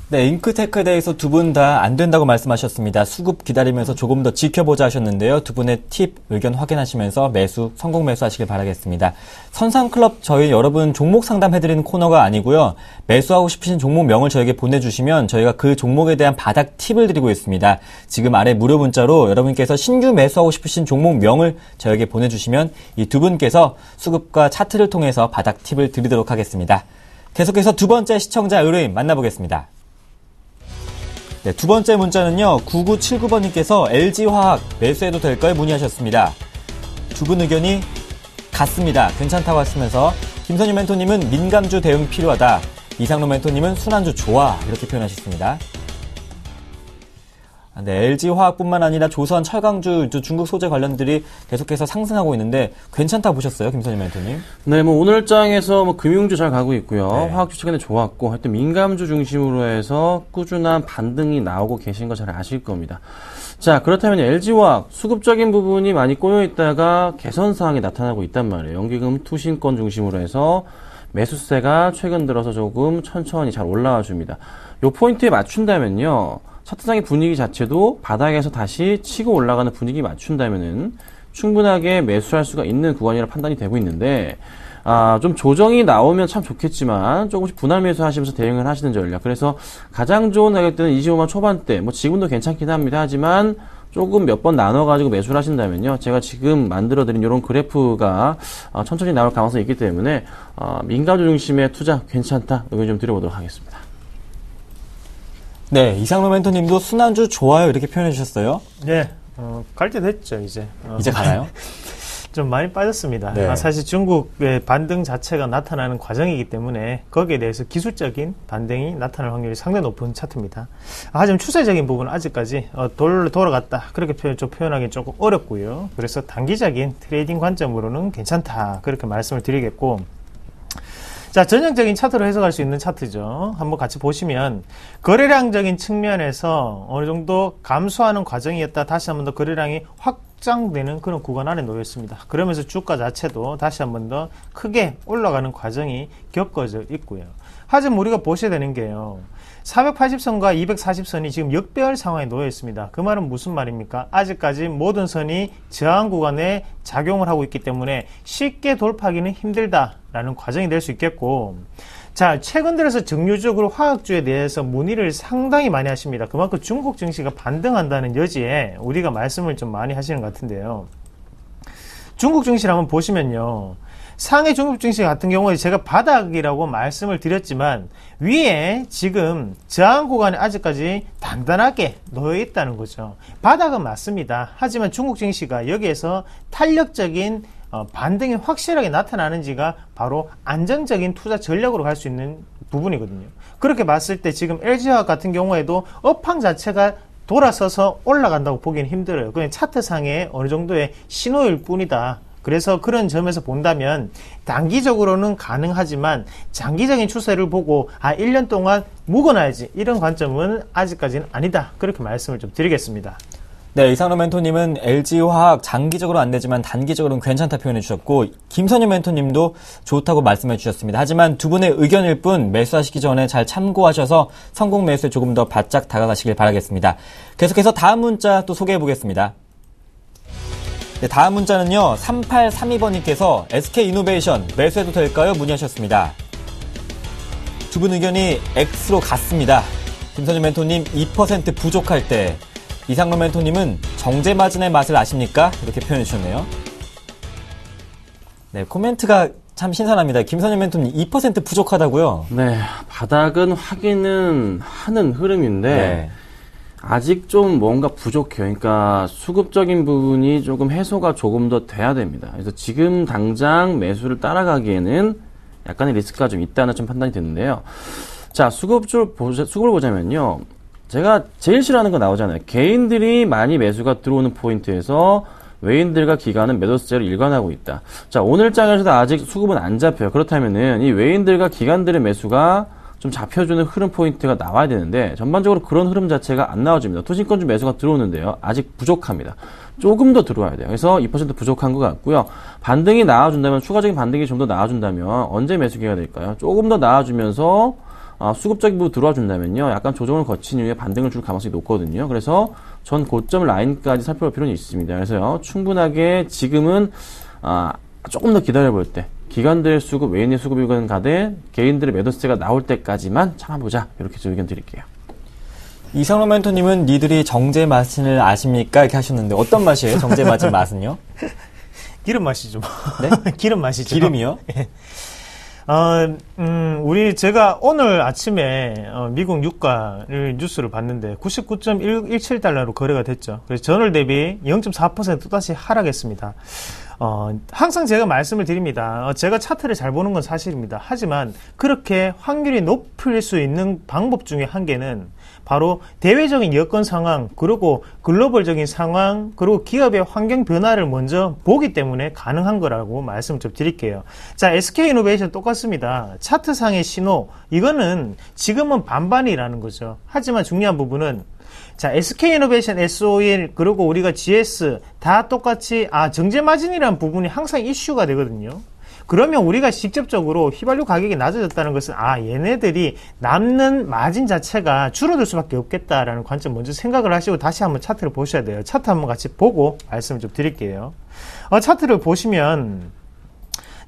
네, 잉크테크에 대해서 두 분 다 안 된다고 말씀하셨습니다. 수급 기다리면서 조금 더 지켜보자 하셨는데요. 두 분의 팁, 의견 확인하시면서 성공 매수하시길 바라겠습니다. 선상클럽 저희 여러분 종목 상담해드리는 코너가 아니고요. 매수하고 싶으신 종목명을 저에게 보내주시면 저희가 그 종목에 대한 바닥 팁을 드리고 있습니다. 지금 아래 무료 문자로 여러분께서 신규 매수하고 싶으신 종목명을 저에게 보내주시면 이 두 분께서 수급과 차트를 통해서 바닥 팁을 드리도록 하겠습니다. 계속해서 두 번째 시청자 의뢰인 만나보겠습니다. 네, 두 번째 문자는요. 9979번님께서 LG화학 매수해도 될까요? 문의하셨습니다. 두 분 의견이 같습니다. 괜찮다고 하시면서 김선유 멘토님은 민감주 대응 필요하다. 이상로 멘토님은 순환주 좋아. 이렇게 표현하셨습니다. 네, LG화학뿐만 아니라 조선, 철강주, 중국 소재 관련들이 계속해서 상승하고 있는데 괜찮다 보셨어요, 김선유 멘토님? 네, 뭐 오늘장에서 뭐 금융주 잘 가고 있고요. 네. 화학주 최근에 좋았고, 하여튼 민감주 중심으로 해서 꾸준한 반등이 나오고 계신 거 잘 아실 겁니다. 자, 그렇다면 LG화학 수급적인 부분이 많이 꼬여 있다가 개선 사항이 나타나고 있단 말이에요. 연기금 투신권 중심으로 해서 매수세가 최근 들어서 조금 천천히 잘 올라와 줍니다. 요 포인트에 맞춘다면요. 차트상의 분위기 자체도 바닥에서 다시 치고 올라가는 분위기 맞춘다면은 충분하게 매수할 수가 있는 구간이라 판단이 되고 있는데, 좀 조정이 나오면 참 좋겠지만 조금씩 분할 매수하시면서 대응을 하시는 전략. 그래서 가장 좋은 가격대는 25만 초반대, 뭐 지금도 괜찮긴 합니다. 하지만 조금 몇 번 나눠가지고 매수를 하신다면요. 제가 지금 만들어드린 이런 그래프가 천천히 나올 가능성이 있기 때문에 민감주 중심의 투자 괜찮다. 의견 좀 드려보도록 하겠습니다. 네, 이상로 멘토님도 순환주 좋아요. 이렇게 표현해 주셨어요. 네, 갈 때 됐죠, 이제. 이제 가나요? 좀 많이 빠졌습니다. 네. 사실 중국의 반등 자체가 나타나는 과정이기 때문에 거기에 대해서 기술적인 반등이 나타날 확률이 상당히 높은 차트입니다. 하지만 추세적인 부분은 아직까지 돌아갔다. 그렇게 표현하기 조금 어렵고요. 그래서 단기적인 트레이딩 관점으로는 괜찮다. 그렇게 말씀을 드리겠고, 자, 전형적인 차트로 해석할 수 있는 차트죠. 한번 같이 보시면 거래량적인 측면에서 어느 정도 감소하는 과정이었다. 다시 한번 더 거래량이 확장되는 그런 구간 안에 놓여 있습니다. 그러면서 주가 자체도 다시 한번 더 크게 올라가는 과정이 겪어져 있고요. 하지만 우리가 보셔야 되는 게요. 480선과 240선이 지금 역배열 상황에 놓여 있습니다. 그 말은 무슨 말입니까? 아직까지 모든 선이 저항 구간에 작용을 하고 있기 때문에 쉽게 돌파하기는 힘들다라는 과정이 될 수 있겠고, 자, 최근 들어서 정류적으로 화학주에 대해서 문의를 상당히 많이 하십니다. 그만큼 중국 증시가 반등한다는 여지에 우리가 말씀을 좀 많이 하시는 것 같은데요. 중국 증시를 한번 보시면요. 상해 중국 증시 같은 경우에 제가 바닥이라고 말씀을 드렸지만 위에 지금 저항 구간에 아직까지 단단하게 놓여 있다는 거죠. 바닥은 맞습니다. 하지만 중국 증시가 여기에서 탄력적인 반등이 확실하게 나타나는지가 바로 안정적인 투자 전략으로 갈 수 있는 부분이거든요. 그렇게 봤을 때 지금 LG화학 같은 경우에도 업황 자체가 돌아서서 올라간다고 보기는 힘들어요. 그냥 차트상의 어느 정도의 신호일 뿐이다. 그래서 그런 점에서 본다면 단기적으로는 가능하지만 장기적인 추세를 보고 1년 동안 묵어놔야지, 이런 관점은 아직까지는 아니다. 그렇게 말씀을 좀 드리겠습니다. 네, 이상로 멘토님은 LG화학 장기적으로 안 되지만 단기적으로는 괜찮다 표현해 주셨고, 김선유 멘토님도 좋다고 말씀해 주셨습니다. 하지만 두 분의 의견일 뿐 매수하시기 전에 잘 참고하셔서 성공 매수에 조금 더 바짝 다가가시길 바라겠습니다. 계속해서 다음 문자 또 소개해 보겠습니다. 네, 다음 문자는요, 3832번님께서 SK이노베이션 매수해도 될까요? 문의하셨습니다. 두 분 의견이 X로 같습니다. 김선유 멘토님 2% 부족할 때, 이상로 멘토님은 정제마진의 맛을 아십니까? 이렇게 표현해 주셨네요. 네, 코멘트가 참 신선합니다. 김선유 멘토님 2% 부족하다고요? 네, 바닥은 확인은 하는 흐름인데, 네. 아직 좀 뭔가 부족해요. 그러니까 수급적인 부분이 조금 해소가 조금 더 돼야 됩니다. 그래서 지금 당장 매수를 따라가기에는 약간의 리스크가 좀 있다는 좀 판단이 드는데요. 자, 수급을 보자면요. 제가 제일 싫어하는 거 나오잖아요. 개인들이 많이 매수가 들어오는 포인트에서 외인들과 기관은 매도세를 일관하고 있다. 자, 오늘 장에서도 아직 수급은 안 잡혀요. 그렇다면은 이 외인들과 기관들의 매수가 좀 잡혀주는 흐름 포인트가 나와야 되는데 전반적으로 그런 흐름 자체가 안 나와집니다. 투신권주 매수가 들어오는데요. 아직 부족합니다. 조금 더 들어와야 돼요. 그래서 2% 부족한 것 같고요. 반등이 나와준다면, 추가적인 반등이 좀 더 나와준다면 언제 매수 기회가 될까요? 조금 더 나와주면서 수급적인 부분 들어와 준다면요. 약간 조정을 거친 이후에 반등을 줄 가능성이 높거든요. 그래서 전 고점 라인까지 살펴볼 필요는 있습니다. 그래서요. 충분하게 지금은 조금 더 기다려볼 때 기관들의 수급, 외인의 수급이 가되 개인들의 매도세가 나올 때까지만 참아보자. 이렇게 제 의견 드릴게요. 이상로 멘토님은 니들이 정제 마진을 아십니까? 이렇게 하셨는데 어떤 맛이에요? 정제 마진 맛은요? 기름 맛이죠. 네? 기름 맛이죠. 기름이요? 제가 오늘 아침에 미국 유가를 뉴스를 봤는데 99.17달러로 거래가 됐죠. 그래서 전월 대비 0.4% 또다시 하락했습니다. 항상 제가 말씀을 드립니다. 제가 차트를 잘 보는 건 사실입니다. 하지만 그렇게 확률이 높일 수 있는 방법 중에 한 개는 바로 대외적인 여건 상황, 그리고 글로벌적인 상황, 그리고 기업의 환경 변화를 먼저 보기 때문에 가능한 거라고 말씀을 좀 드릴게요. 자, SK이노베이션 똑같습니다. 차트상의 신호, 이거는 지금은 반반이라는 거죠. 하지만 중요한 부분은 자, SK이노베이션, SOL, 그리고 우리가 GS 다 똑같이 정제마진이라는 부분이 항상 이슈가 되거든요. 그러면 우리가 직접적으로 휘발유 가격이 낮아졌다는 것은 얘네들이 남는 마진 자체가 줄어들 수밖에 없겠다라는 관점 먼저 생각을 하시고 다시 한번 차트를 보셔야 돼요. 차트 한번 같이 보고 말씀을 좀 드릴게요. 차트를 보시면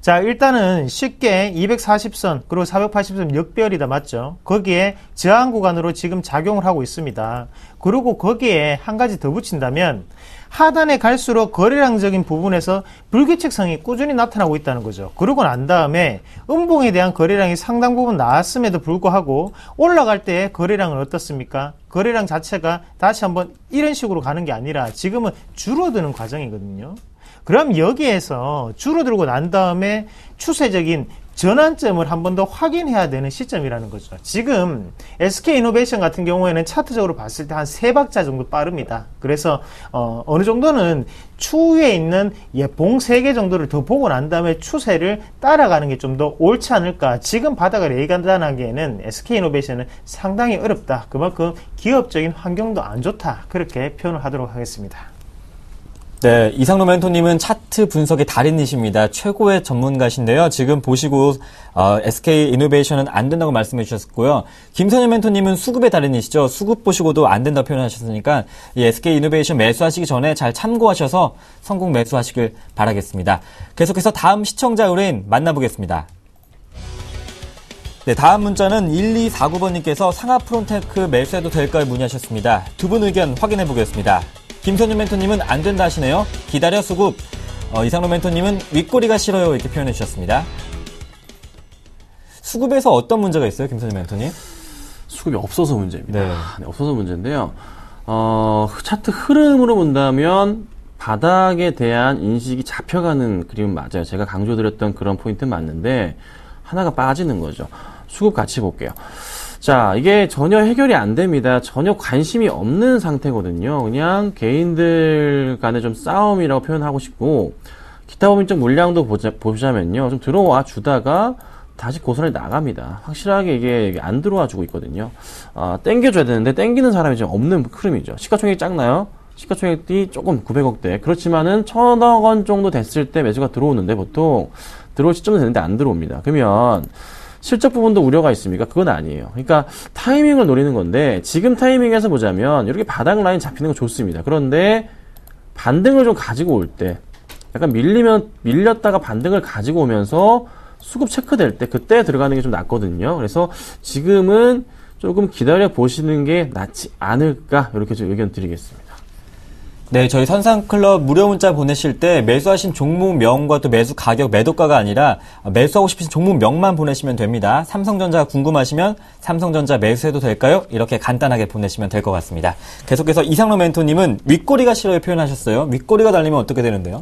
자, 일단은 쉽게 240선 그리고 480선 역배열이다, 맞죠? 거기에 저항 구간으로 지금 작용을 하고 있습니다. 그리고 거기에 한 가지 더 붙인다면 하단에 갈수록 거래량적인 부분에서 불규칙성이 꾸준히 나타나고 있다는 거죠. 그러고 난 다음에 음봉에 대한 거래량이 상당 부분 나왔음에도 불구하고 올라갈 때 거래량은 어떻습니까? 거래량 자체가 다시 한번 이런 식으로 가는 게 아니라 지금은 줄어드는 과정이거든요. 그럼 여기에서 줄어들고 난 다음에 추세적인 전환점을 한 번 더 확인해야 되는 시점이라는 거죠. 지금 SK이노베이션 같은 경우에는 차트적으로 봤을 때 한 3박자 정도 빠릅니다. 그래서 어느 정도는 추후에 있는 봉 3개 정도를 더 보고 난 다음에 추세를 따라가는 게 좀 더 옳지 않을까. 지금 바닥을 예단하기에는 SK이노베이션은 상당히 어렵다. 그만큼 기업적인 환경도 안 좋다. 그렇게 표현을 하도록 하겠습니다. 네, 이상로 멘토님은 차트 분석의 달인이십니다. 최고의 전문가신데요. 지금 보시고 SK이노베이션은 안 된다고 말씀해 주셨고요. 김선현 멘토님은 수급의 달인이시죠. 수급 보시고도 안 된다고 표현하셨으니까 이 SK이노베이션 매수하시기 전에 잘 참고하셔서 성공 매수하시길 바라겠습니다. 계속해서 다음 시청자 의뢰인 만나보겠습니다. 네, 다음 문자는 1249번님께서 상하 프론테크 매수해도 될까요? 문의하셨습니다. 두 분 의견 확인해 보겠습니다. 김선윤 멘토님은 안 된다 하시네요. 기다려 수급. 이상로 멘토님은 윗꼬리가 싫어요. 이렇게 표현해 주셨습니다. 수급에서 어떤 문제가 있어요, 김선윤 멘토님? 수급이 없어서 문제입니다. 네. 네, 없어서 문제인데요. 차트 흐름으로 본다면 바닥에 대한 인식이 잡혀가는 그림은 맞아요. 제가 강조드렸던 그런 포인트는 맞는데 하나가 빠지는 거죠. 수급 같이 볼게요. 자, 이게 전혀 해결이 안 됩니다. 전혀 관심이 없는 상태거든요. 그냥 개인들 간의 좀 싸움이라고 표현하고 싶고, 기타 범위적 물량도 보자면요. 좀 들어와 주다가 다시 고스란히 나갑니다. 확실하게 이게 안 들어와 주고 있거든요. 땡겨줘야 되는데 땡기는 사람이 지금 없는 흐름이죠. 시가총액이 작나요? 시가총액이 조금 900억대. 그렇지만은 1000억 원 정도 됐을 때 매수가 들어오는데 보통 들어올 시점도 되는데 안 들어옵니다. 그러면 실적 부분도 우려가 있습니까? 그건 아니에요. 그러니까 타이밍을 노리는 건데 지금 타이밍에서 보자면 이렇게 바닥 라인 잡히는 건 좋습니다. 그런데 반등을 좀 가지고 올 때 약간 밀렸다가 반등을 가지고 오면서 수급 체크될 때 그때 들어가는 게 좀 낫거든요. 그래서 지금은 조금 기다려 보시는 게 낫지 않을까 이렇게 좀 의견 드리겠습니다. 네, 저희 선상클럽 무료 문자 보내실 때 매수하신 종목명과 또 매수 가격, 매도가가 아니라 매수하고 싶으신 종목명만 보내시면 됩니다. 삼성전자 궁금하시면 삼성전자 매수해도 될까요? 이렇게 간단하게 보내시면 될 것 같습니다. 계속해서 이상로 멘토님은 윗꼬리가 싫어요 표현하셨어요. 윗꼬리가 달리면 어떻게 되는데요?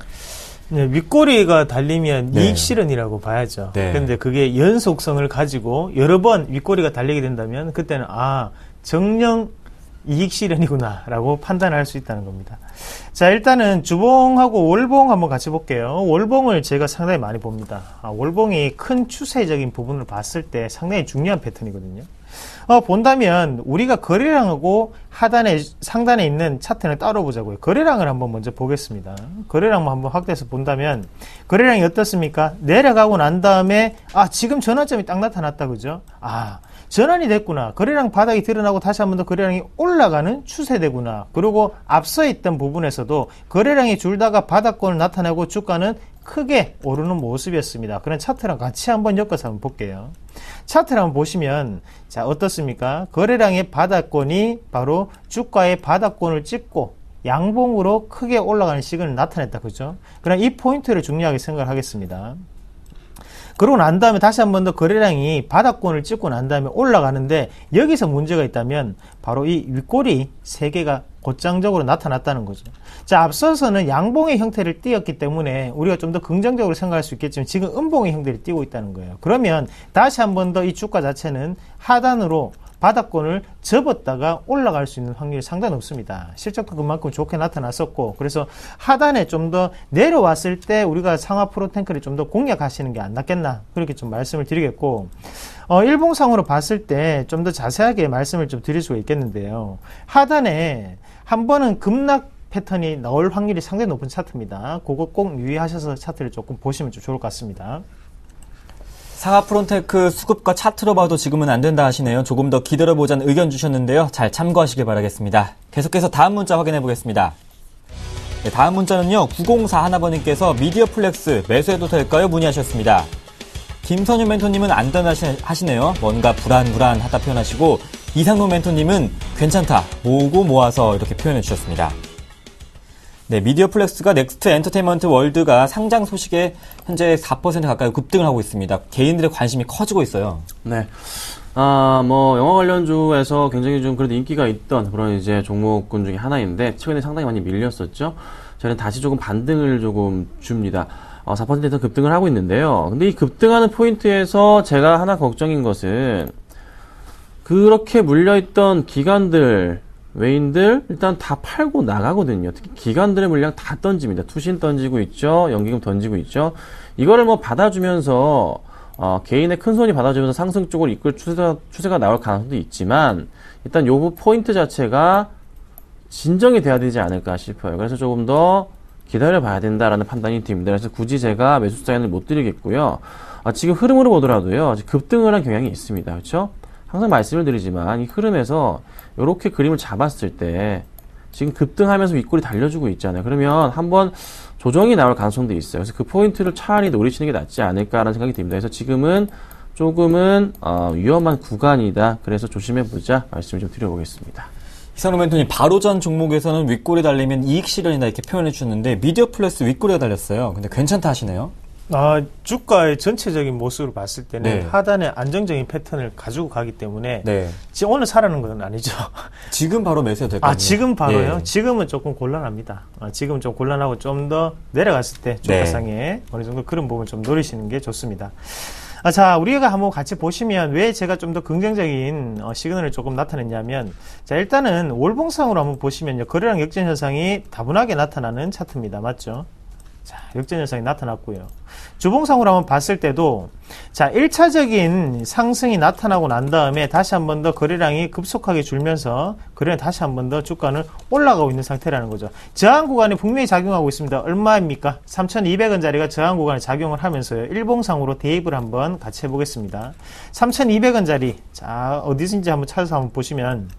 네, 윗꼬리가 달리면 네. 이익 실현이라고 봐야죠. 네. 그런데 그게 연속성을 가지고 여러 번 윗꼬리가 달리게 된다면 그때는 정령 이익 실현이구나 라고 판단할 수 있다는 겁니다. 자, 일단은 주봉하고 월봉 한번 같이 볼게요. 월봉을 제가 상당히 많이 봅니다. 월봉이 큰 추세적인 부분을 봤을 때 상당히 중요한 패턴이거든요. 본다면 우리가 거래량하고 상단에 있는 차트를 따로 보자고요. 거래량을 한번 먼저 보겠습니다. 거래량만 한번 확대해서 본다면 거래량이 어떻습니까? 내려가고 난 다음에 지금 전환점이 딱 나타났다, 그죠? 전환이 됐구나. 거래량 바닥이 드러나고 다시 한 번 더 거래량이 올라가는 추세되구나. 그리고 앞서 있던 부분에서도 거래량이 줄다가 바닥권을 나타내고 주가는 크게 오르는 모습이었습니다. 그런 차트랑 같이 한번 엮어서 한번 볼게요. 차트를 한번 보시면 자, 어떻습니까? 거래량의 바닥권이 바로 주가의 바닥권을 찍고 양봉으로 크게 올라가는 시그널을 나타냈다, 그죠? 그럼 이 포인트를 중요하게 생각을 하겠습니다. 그러고 난 다음에 다시 한 번 더 거래량이 바닥권을 찍고 난 다음에 올라가는데 여기서 문제가 있다면 바로 이 윗꼬리 3개가 곧장적으로 나타났다는 거죠. 자, 앞서서는 양봉의 형태를 띄었기 때문에 우리가 좀 더 긍정적으로 생각할 수 있겠지만 지금 음봉의 형태를 띄고 있다는 거예요. 그러면 다시 한 번 더 이 주가 자체는 하단으로 바닥권을 접었다가 올라갈 수 있는 확률이 상당히 높습니다. 실적도 그만큼 좋게 나타났었고, 그래서 하단에 좀 더 내려왔을 때 우리가 상하 프로탱크를 좀 더 공략하시는 게 안 낫겠나, 그렇게 좀 말씀을 드리겠고, 일봉상으로 봤을 때 좀 더 자세하게 말씀을 좀 드릴 수가 있겠는데요. 하단에 한 번은 급락 패턴이 나올 확률이 상당히 높은 차트입니다. 그거 꼭 유의하셔서 차트를 조금 보시면 좀 좋을 것 같습니다. 상하 프론테크 수급과 차트로 봐도 지금은 안 된다 하시네요. 조금 더 기다려보자는 의견 주셨는데요. 잘 참고하시길 바라겠습니다. 계속해서 다음 문자 확인해 보겠습니다. 네, 다음 문자는요. 904 하나번님께서 미디어 플렉스 매수해도 될까요? 문의하셨습니다. 김선유 멘토님은 안전하시네요. 뭔가 불안하다 표현하시고, 이상로 멘토님은 괜찮다, 모으고 모아서 이렇게 표현해 주셨습니다. 네, 미디어 플렉스가 넥스트 엔터테인먼트 월드가 상장 소식에 현재 4% 가까이 급등을 하고 있습니다. 개인들의 관심이 커지고 있어요. 네. 영화 관련주에서 굉장히 좀 그래도 인기가 있던 그런 이제 종목군 중에 하나인데, 최근에 상당히 많이 밀렸었죠. 저는 다시 조금 반등을 조금 줍니다. 4% 이상 급등을 하고 있는데요. 근데 이 급등하는 포인트에서 제가 하나 걱정인 것은, 그렇게 물려있던 기관들, 외인들 일단 다 팔고 나가거든요. 특히 기관들의 물량 다 던집니다. 투신 던지고 있죠. 연기금 던지고 있죠. 이거를 뭐 받아주면서 개인의 큰 손이 받아주면서 상승 쪽으로 이끌 추세가 나올 가능성도 있지만, 일단 요 포인트 자체가 진정이 돼야 되지 않을까 싶어요. 그래서 조금 더 기다려 봐야 된다라는 판단이 듭니다. 그래서 굳이 제가 매수 사인을 못 드리겠고요. 지금 흐름으로 보더라도요, 급등을 한 경향이 있습니다. 그렇죠? 항상 말씀을 드리지만 이 흐름에서 이렇게 그림을 잡았을 때 지금 급등하면서 윗골이 달려주고 있잖아요. 그러면 한번 조정이 나올 가능성도 있어요. 그래서 그 포인트를 차라리 노리시는 게 낫지 않을까라는 생각이 듭니다. 그래서 지금은 조금은 위험한 구간이다. 그래서 조심해보자 말씀을 좀 드려보겠습니다. 이상로 멘토님, 바로 전 종목에서는 윗골이 달리면 이익 실현이다 이렇게 표현해 주셨는데, 미디어 플렉스 윗골이가 달렸어요. 근데 괜찮다 하시네요. 주가의 전체적인 모습을 봤을 때는 네. 하단에 안정적인 패턴을 가지고 가기 때문에 네. 지금 오늘 사라는 건 아니죠. 지금 바로 매수해도 될까요? 지금 바로요? 예. 지금은 조금 곤란합니다. 지금 좀 곤란하고 좀 더 내려갔을 때 주가상에 어느 정도 그런 부분 좀 노리시는 게 좋습니다. 자, 우리가 한번 같이 보시면 왜 제가 좀 더 긍정적인 시그널을 조금 나타냈냐면, 자, 일단은 월봉상으로 한번 보시면요, 거래량 역전 현상이 다분하게 나타나는 차트입니다. 맞죠? 자, 역전 현상이 나타났고요. 주봉상으로 한번 봤을 때도, 자, 1차적인 상승이 나타나고 난 다음에 다시 한 번 더 거래량이 급속하게 줄면서 거래량이 다시 한 번 더 주가는 올라가고 있는 상태라는 거죠. 저항 구간이 분명히 작용하고 있습니다. 얼마입니까? 3,200원짜리가 저항 구간에 작용을 하면서요. 일봉상으로 대입을 한번 같이 해보겠습니다. 3,200원짜리. 자, 어디서인지 한번 찾아서 한번 보시면,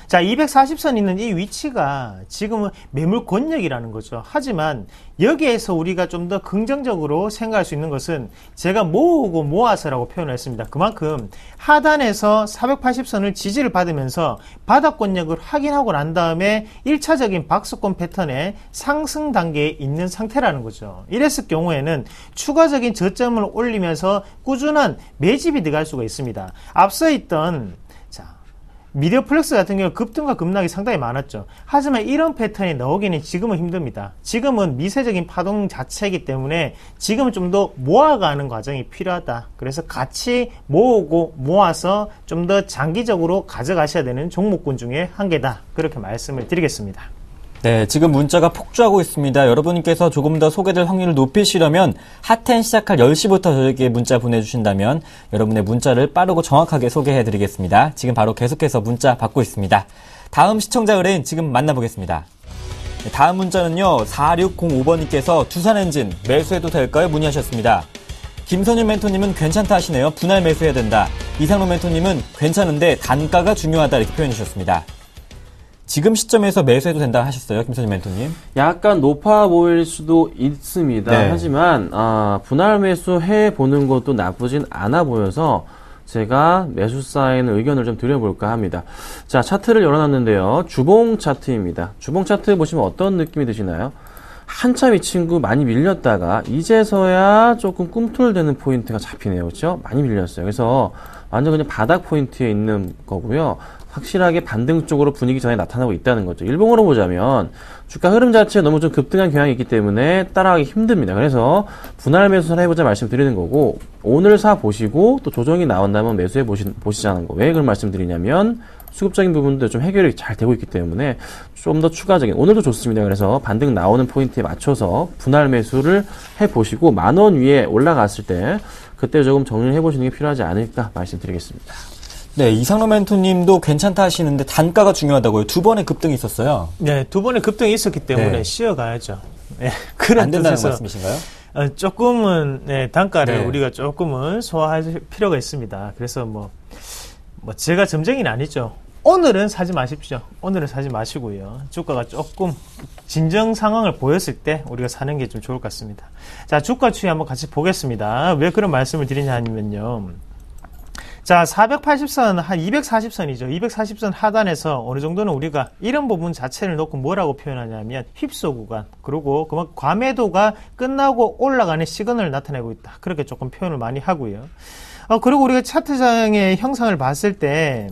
자, 240선 있는 이 위치가 지금은 매물 권역이라는 거죠. 하지만 여기에서 우리가 좀 더 긍정적으로 생각할 수 있는 것은 제가 모으고 모아서라고 표현을 했습니다. 그만큼 하단에서 480선을 지지를 받으면서 바닥 권역을 확인하고 난 다음에 1차적인 박스권 패턴의 상승 단계에 있는 상태라는 거죠. 이랬을 경우에는 추가적인 저점을 올리면서 꾸준한 매집이 들어갈 수가 있습니다. 앞서 있던 미디어 플렉스 같은 경우 급등과 급락이 상당히 많았죠. 하지만 이런 패턴이 나오기는 지금은 힘듭니다. 지금은 미세적인 파동 자체이기 때문에 지금은 좀 더 모아가는 과정이 필요하다. 그래서 같이 모으고 모아서 좀 더 장기적으로 가져가셔야 되는 종목군 중에 한 개다. 그렇게 말씀을 드리겠습니다. 네, 지금 문자가 폭주하고 있습니다. 여러분께서 조금 더 소개될 확률을 높이시려면 핫10 시작할 10시부터 저에게 문자 보내주신다면 여러분의 문자를 빠르고 정확하게 소개해드리겠습니다. 지금 바로 계속해서 문자 받고 있습니다. 다음 시청자 의뢰인 지금 만나보겠습니다. 네, 다음 문자는요, 4605번님께서 두산엔진 매수해도 될까요? 문의하셨습니다. 김선윤 멘토님은 괜찮다 하시네요. 분할 매수해야 된다. 이상로 멘토님은 괜찮은데 단가가 중요하다 이렇게 표현해 주셨습니다. 지금 시점에서 매수해도 된다 하셨어요, 김선희 멘토님? 약간 높아 보일 수도 있습니다. 네. 하지만 분할 매수해 보는 것도 나쁘진 않아 보여서 제가 매수 사인 의견을 좀 드려볼까 합니다. 자, 차트를 열어놨는데요. 주봉 차트입니다. 주봉 차트 보시면 어떤 느낌이 드시나요? 한참 이 친구 많이 밀렸다가 이제서야 조금 꿈틀대는 포인트가 잡히네요. 그렇죠? 많이 밀렸어요. 그래서 완전 그냥 바닥 포인트에 있는 거고요. 확실하게 반등 쪽으로 분위기 전에 나타나고 있다는 거죠. 일봉으로 보자면 주가 흐름 자체에 너무 좀 급등한 경향이 있기 때문에 따라가기 힘듭니다. 그래서 분할 매수를 해보자 말씀드리는 거고, 오늘 사 보시고 또 조정이 나온다면 매수해 보시자는 거. 왜 그걸 말씀드리냐면 수급적인 부분도 좀 해결이 잘 되고 있기 때문에 좀 더 추가적인, 오늘도 좋습니다. 그래서 반등 나오는 포인트에 맞춰서 분할 매수를 해보시고 10,000원 위에 올라갔을 때 그때 조금 정리를 해보시는 게 필요하지 않을까 말씀드리겠습니다. 네, 이상로 멘토님도 괜찮다 하시는데 단가가 중요하다고요. 2번의 급등이 있었어요. 네, 2번의 급등이 있었기 때문에 네. 쉬어가야죠. 네, 그런 안 된다는 뜻에서 말씀이신가요? 조금은 네, 단가를 네. 우리가 조금은 소화할 필요가 있습니다. 그래서 뭐 제가 점쟁이는 아니죠. 오늘은 사지 마십시오. 오늘은 사지 마시고요. 주가가 조금 진정 상황을 보였을 때 우리가 사는 게 좀 좋을 것 같습니다. 자, 주가 추이 한번 같이 보겠습니다. 왜 그런 말씀을 드리냐 하면요. 자, 480선, 한 240선이죠. 240선 하단에서 어느 정도는 우리가 이런 부분 자체를 놓고 뭐라고 표현하냐면 휩소 구간, 그리고 그만큼 과매도가 끝나고 올라가는 시그널을 나타내고 있다. 그렇게 조금 표현을 많이 하고요. 그리고 우리가 차트상의 형상을 봤을 때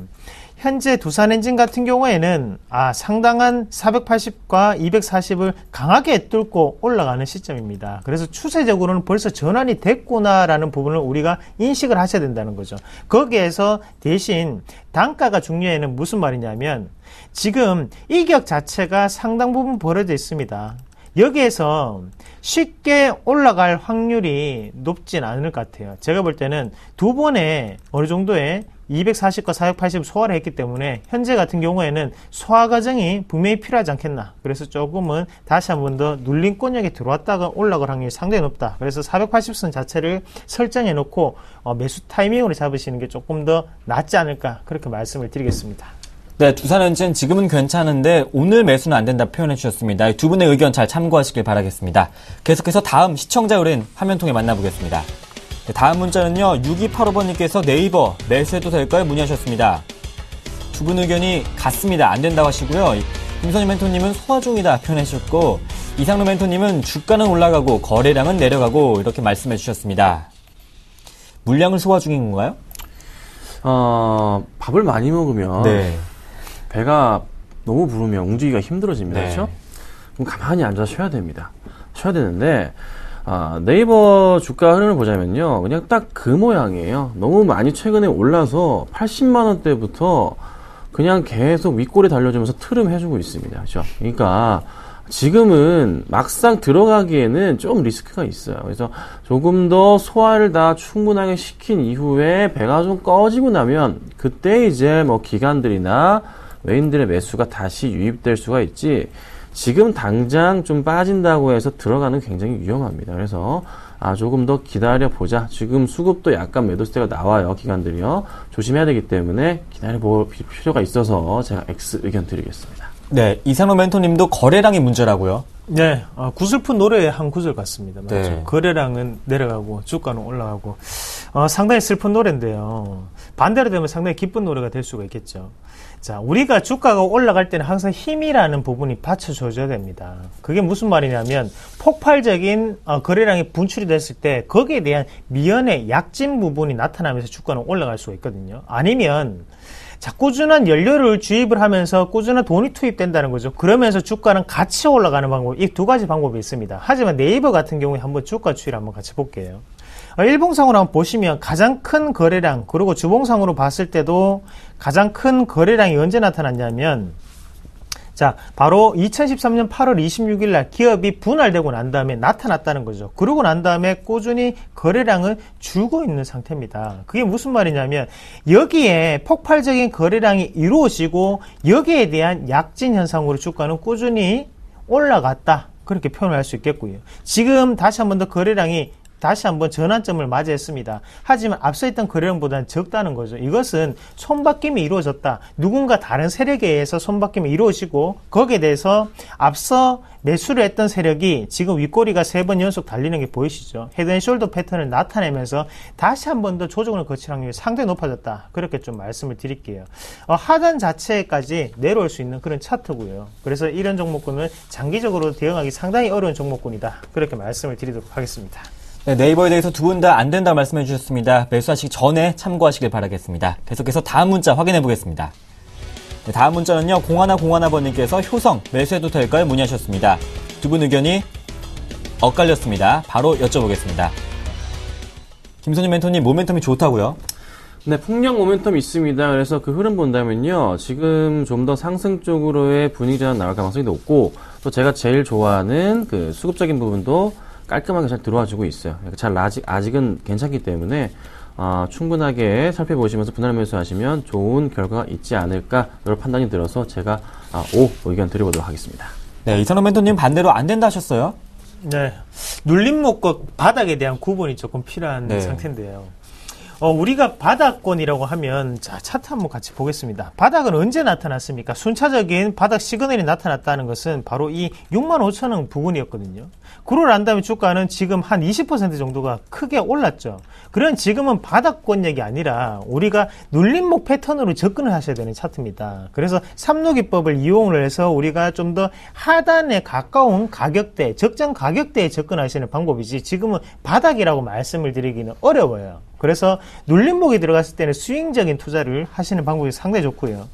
현재 두산엔진 같은 경우에는 상당한 480과 240을 강하게 뚫고 올라가는 시점입니다. 그래서 추세적으로는 벌써 전환이 됐구나라는 부분을 우리가 인식을 하셔야 된다는 거죠. 거기에서 대신 단가가 중요해는 무슨 말이냐면 지금 이격 자체가 상당 부분 벌어져 있습니다. 여기에서 쉽게 올라갈 확률이 높진 않을 것 같아요. 제가 볼 때는 2번에 어느 정도의 240과 480 소화를 했기 때문에 현재 같은 경우에는 소화 과정이 분명히 필요하지 않겠나. 그래서 조금은 다시 한 번 더 눌린 권역에 들어왔다가 올라갈 확률이 상당히 높다. 그래서 480선 자체를 설정해 놓고 매수 타이밍으로 잡으시는 게 조금 더 낫지 않을까, 그렇게 말씀을 드리겠습니다. 네, 두산엔진 지금은 괜찮은데 오늘 매수는 안 된다 표현해 주셨습니다. 두 분의 의견 잘 참고하시길 바라겠습니다. 계속해서 다음 시청자 의뢰인 화면 통해 만나보겠습니다. 네, 다음 문자는요, 6285번님께서 네이버 매수해도 될까요? 문의하셨습니다. 두 분 의견이 같습니다. 안 된다고 하시고요. 김선희 멘토님은 소화 중이다 표현해 주셨고, 이상로 멘토님은 주가는 올라가고 거래량은 내려가고 이렇게 말씀해 주셨습니다. 물량을 소화 중인 건가요? 밥을 많이 먹으면 네. 배가 너무 부르면 움직이기가 힘들어집니다. 네. 그렇죠? 그럼 가만히 앉아 쉬어야 됩니다. 쉬어야 되는데 네이버 주가 흐름을 보자면요, 그냥 딱 그 모양이에요. 너무 많이 최근에 올라서 80만 원대부터 그냥 계속 윗골에 달려주면서 트름 해주고 있습니다. 그렇죠? 그러니까 지금은 막상 들어가기에는 좀 리스크가 있어요. 그래서 조금 더 소화를 다 충분하게 시킨 이후에 배가 좀 꺼지고 나면 그때 이제 뭐 기관들이나 외인들의 매수가 다시 유입될 수가 있지, 지금 당장 좀 빠진다고 해서 들어가는 굉장히 위험합니다. 그래서 조금 더 기다려보자. 지금 수급도 약간 매도세가 나와요. 기관들이요. 조심해야 되기 때문에 기다려볼 필요가 있어서 제가 X 의견 드리겠습니다. 네, 이상로 멘토님도 거래량이 문제라고요? 네, 구슬픈 노래의 한 구절 같습니다. 맞죠? 네. 거래량은 내려가고 주가는 올라가고 상당히 슬픈 노래인데요. 반대로 되면 상당히 기쁜 노래가 될 수가 있겠죠. 자, 우리가 주가가 올라갈 때는 항상 힘이라는 부분이 받쳐줘야 됩니다. 그게 무슨 말이냐면 폭발적인 거래량이 분출이 됐을 때 거기에 대한 미연의 약진 부분이 나타나면서 주가는 올라갈 수가 있거든요. 아니면 꾸준한 연료를 주입을 하면서 꾸준한 돈이 투입된다는 거죠. 그러면서 주가는 같이 올라가는 방법, 이 두 가지 방법이 있습니다. 하지만 네이버 같은 경우에 한번 주가 추이를 한번 같이 볼게요. 일봉상으로 한번 보시면 가장 큰 거래량, 그리고 주봉상으로 봤을 때도 가장 큰 거래량이 언제 나타났냐면, 자, 바로 2013년 8월 26일 날 기업이 분할되고 난 다음에 나타났다는 거죠. 그러고 난 다음에 꾸준히 거래량을 줄고 있는 상태입니다. 그게 무슨 말이냐면 여기에 폭발적인 거래량이 이루어지고 여기에 대한 약진 현상으로 주가는 꾸준히 올라갔다, 그렇게 표현을 할 수 있겠고요. 지금 다시 한 번 더 거래량이 다시 한번 전환점을 맞이했습니다. 하지만 앞서 있던 거래량보다는 적다는 거죠. 이것은 손바뀜이 이루어졌다. 누군가 다른 세력에 의해서 손바뀜이 이루어지고 거기에 대해서 앞서 매수를 했던 세력이 지금 윗꼬리가 3번 연속 달리는 게 보이시죠? 헤드앤숄더 패턴을 나타내면서 다시 한 번 더 조정을 거칠 확률이 상당히 높아졌다. 그렇게 좀 말씀을 드릴게요. 하단 자체까지 내려올 수 있는 그런 차트고요. 그래서 이런 종목군은 장기적으로 대응하기 상당히 어려운 종목군이다. 그렇게 말씀을 드리도록 하겠습니다. 네, 네이버에 대해서 두 분 다 안 된다 말씀해 주셨습니다. 매수하시기 전에 참고하시길 바라겠습니다. 계속해서 다음 문자 확인해 보겠습니다. 네, 다음 문자는요. 공하나번님께서 효성 매수해도 될까요? 문의하셨습니다. 두 분 의견이 엇갈렸습니다. 바로 여쭤보겠습니다. 김선희 멘토님, 모멘텀이 좋다고요? 네, 폭력 모멘텀이 있습니다. 그래서 그 흐름 본다면요. 지금 좀 더 상승 쪽으로의 분위기 전환 나올 가능성이 높고, 또 제가 제일 좋아하는 그 수급적인 부분도 깔끔하게 잘 들어와주고 있어요. 잘 아직은 괜찮기 때문에 충분하게 살펴보시면서 분할 매수하시면 좋은 결과가 있지 않을까 이런 판단이 들어서 제가 O 의견 드려보도록 하겠습니다. 네, 이상로 멘토님 반대로 안 된다 하셨어요? 네. 눌림목과 바닥에 대한 구분이 조금 필요한 네. 상태인데요. 우리가 바닥권이라고 하면, 자, 차트 한번 같이 보겠습니다. 바닥은 언제 나타났습니까? 순차적인 바닥 시그널이 나타났다는 것은 바로 이 65,000원 부근이었거든요. 그러고 난 다음에 주가는 지금 한 20% 정도가 크게 올랐죠. 그런 지금은 바닥권 얘기 아니라 우리가 눌림목 패턴으로 접근을 하셔야 되는 차트입니다. 그래서 삼루기법을 이용을 해서 우리가 좀 더 하단에 가까운 가격대, 적정 가격대에 접근하시는 방법이지 지금은 바닥이라고 말씀을 드리기는 어려워요. 그래서 눌림목이 들어갔을 때는 스윙적인 투자를 하시는 방법이 상당히 좋고요.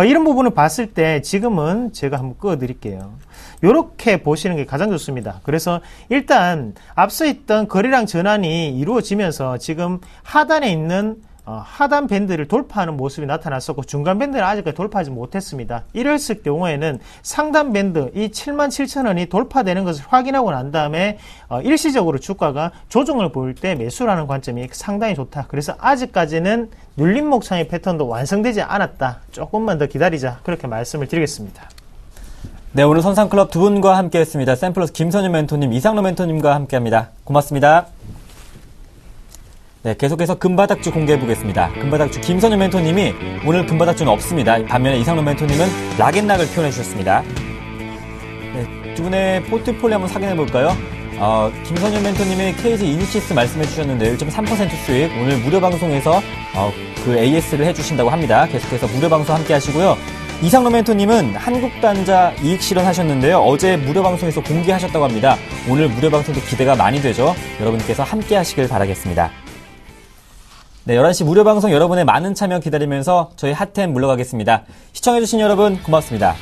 이런 부분을 봤을 때 지금은 제가 한번 끄어드릴게요. 이렇게 보시는 게 가장 좋습니다. 그래서 일단 앞서 있던 거래량 전환이 이루어지면서 지금 하단에 있는 하단 밴드를 돌파하는 모습이 나타났었고 중간 밴드는 아직까지 돌파하지 못했습니다. 이랬을 경우에는 상단 밴드 이 77,000원이 돌파되는 것을 확인하고 난 다음에 일시적으로 주가가 조정을 보일 때 매수라는 관점이 상당히 좋다. 그래서 아직까지는 눌림목상의 패턴도 완성되지 않았다. 조금만 더 기다리자. 그렇게 말씀을 드리겠습니다. 네, 오늘 선상클럽 두 분과 함께했습니다. 샘플러스 김선희 멘토님, 이상로 멘토님과 함께합니다. 고맙습니다. 네, 계속해서 금바닥주 공개해보겠습니다. 금바닥주 김선희 멘토님이 오늘 금바닥주는 없습니다. 반면에 이상로 멘토님은 락앤락을 표현해주셨습니다. 네, 두 분의 포트폴리오 한번 확인해볼까요? 김선희 멘토님이 KG 이니시스 말씀해주셨는데 1.3% 수익, 오늘 무료 방송에서 그 AS를 해주신다고 합니다. 계속해서 무료 방송 함께 하시고요. 이상로 멘토님은 한국단자 이익 실현하셨는데요. 어제 무료 방송에서 공개하셨다고 합니다. 오늘 무료 방송도 기대가 많이 되죠. 여러분께서 함께 하시길 바라겠습니다. 네, 11시 무료 방송 여러분의 많은 참여 기다리면서 저희 핫템 물러가겠습니다. 시청해주신 여러분 고맙습니다.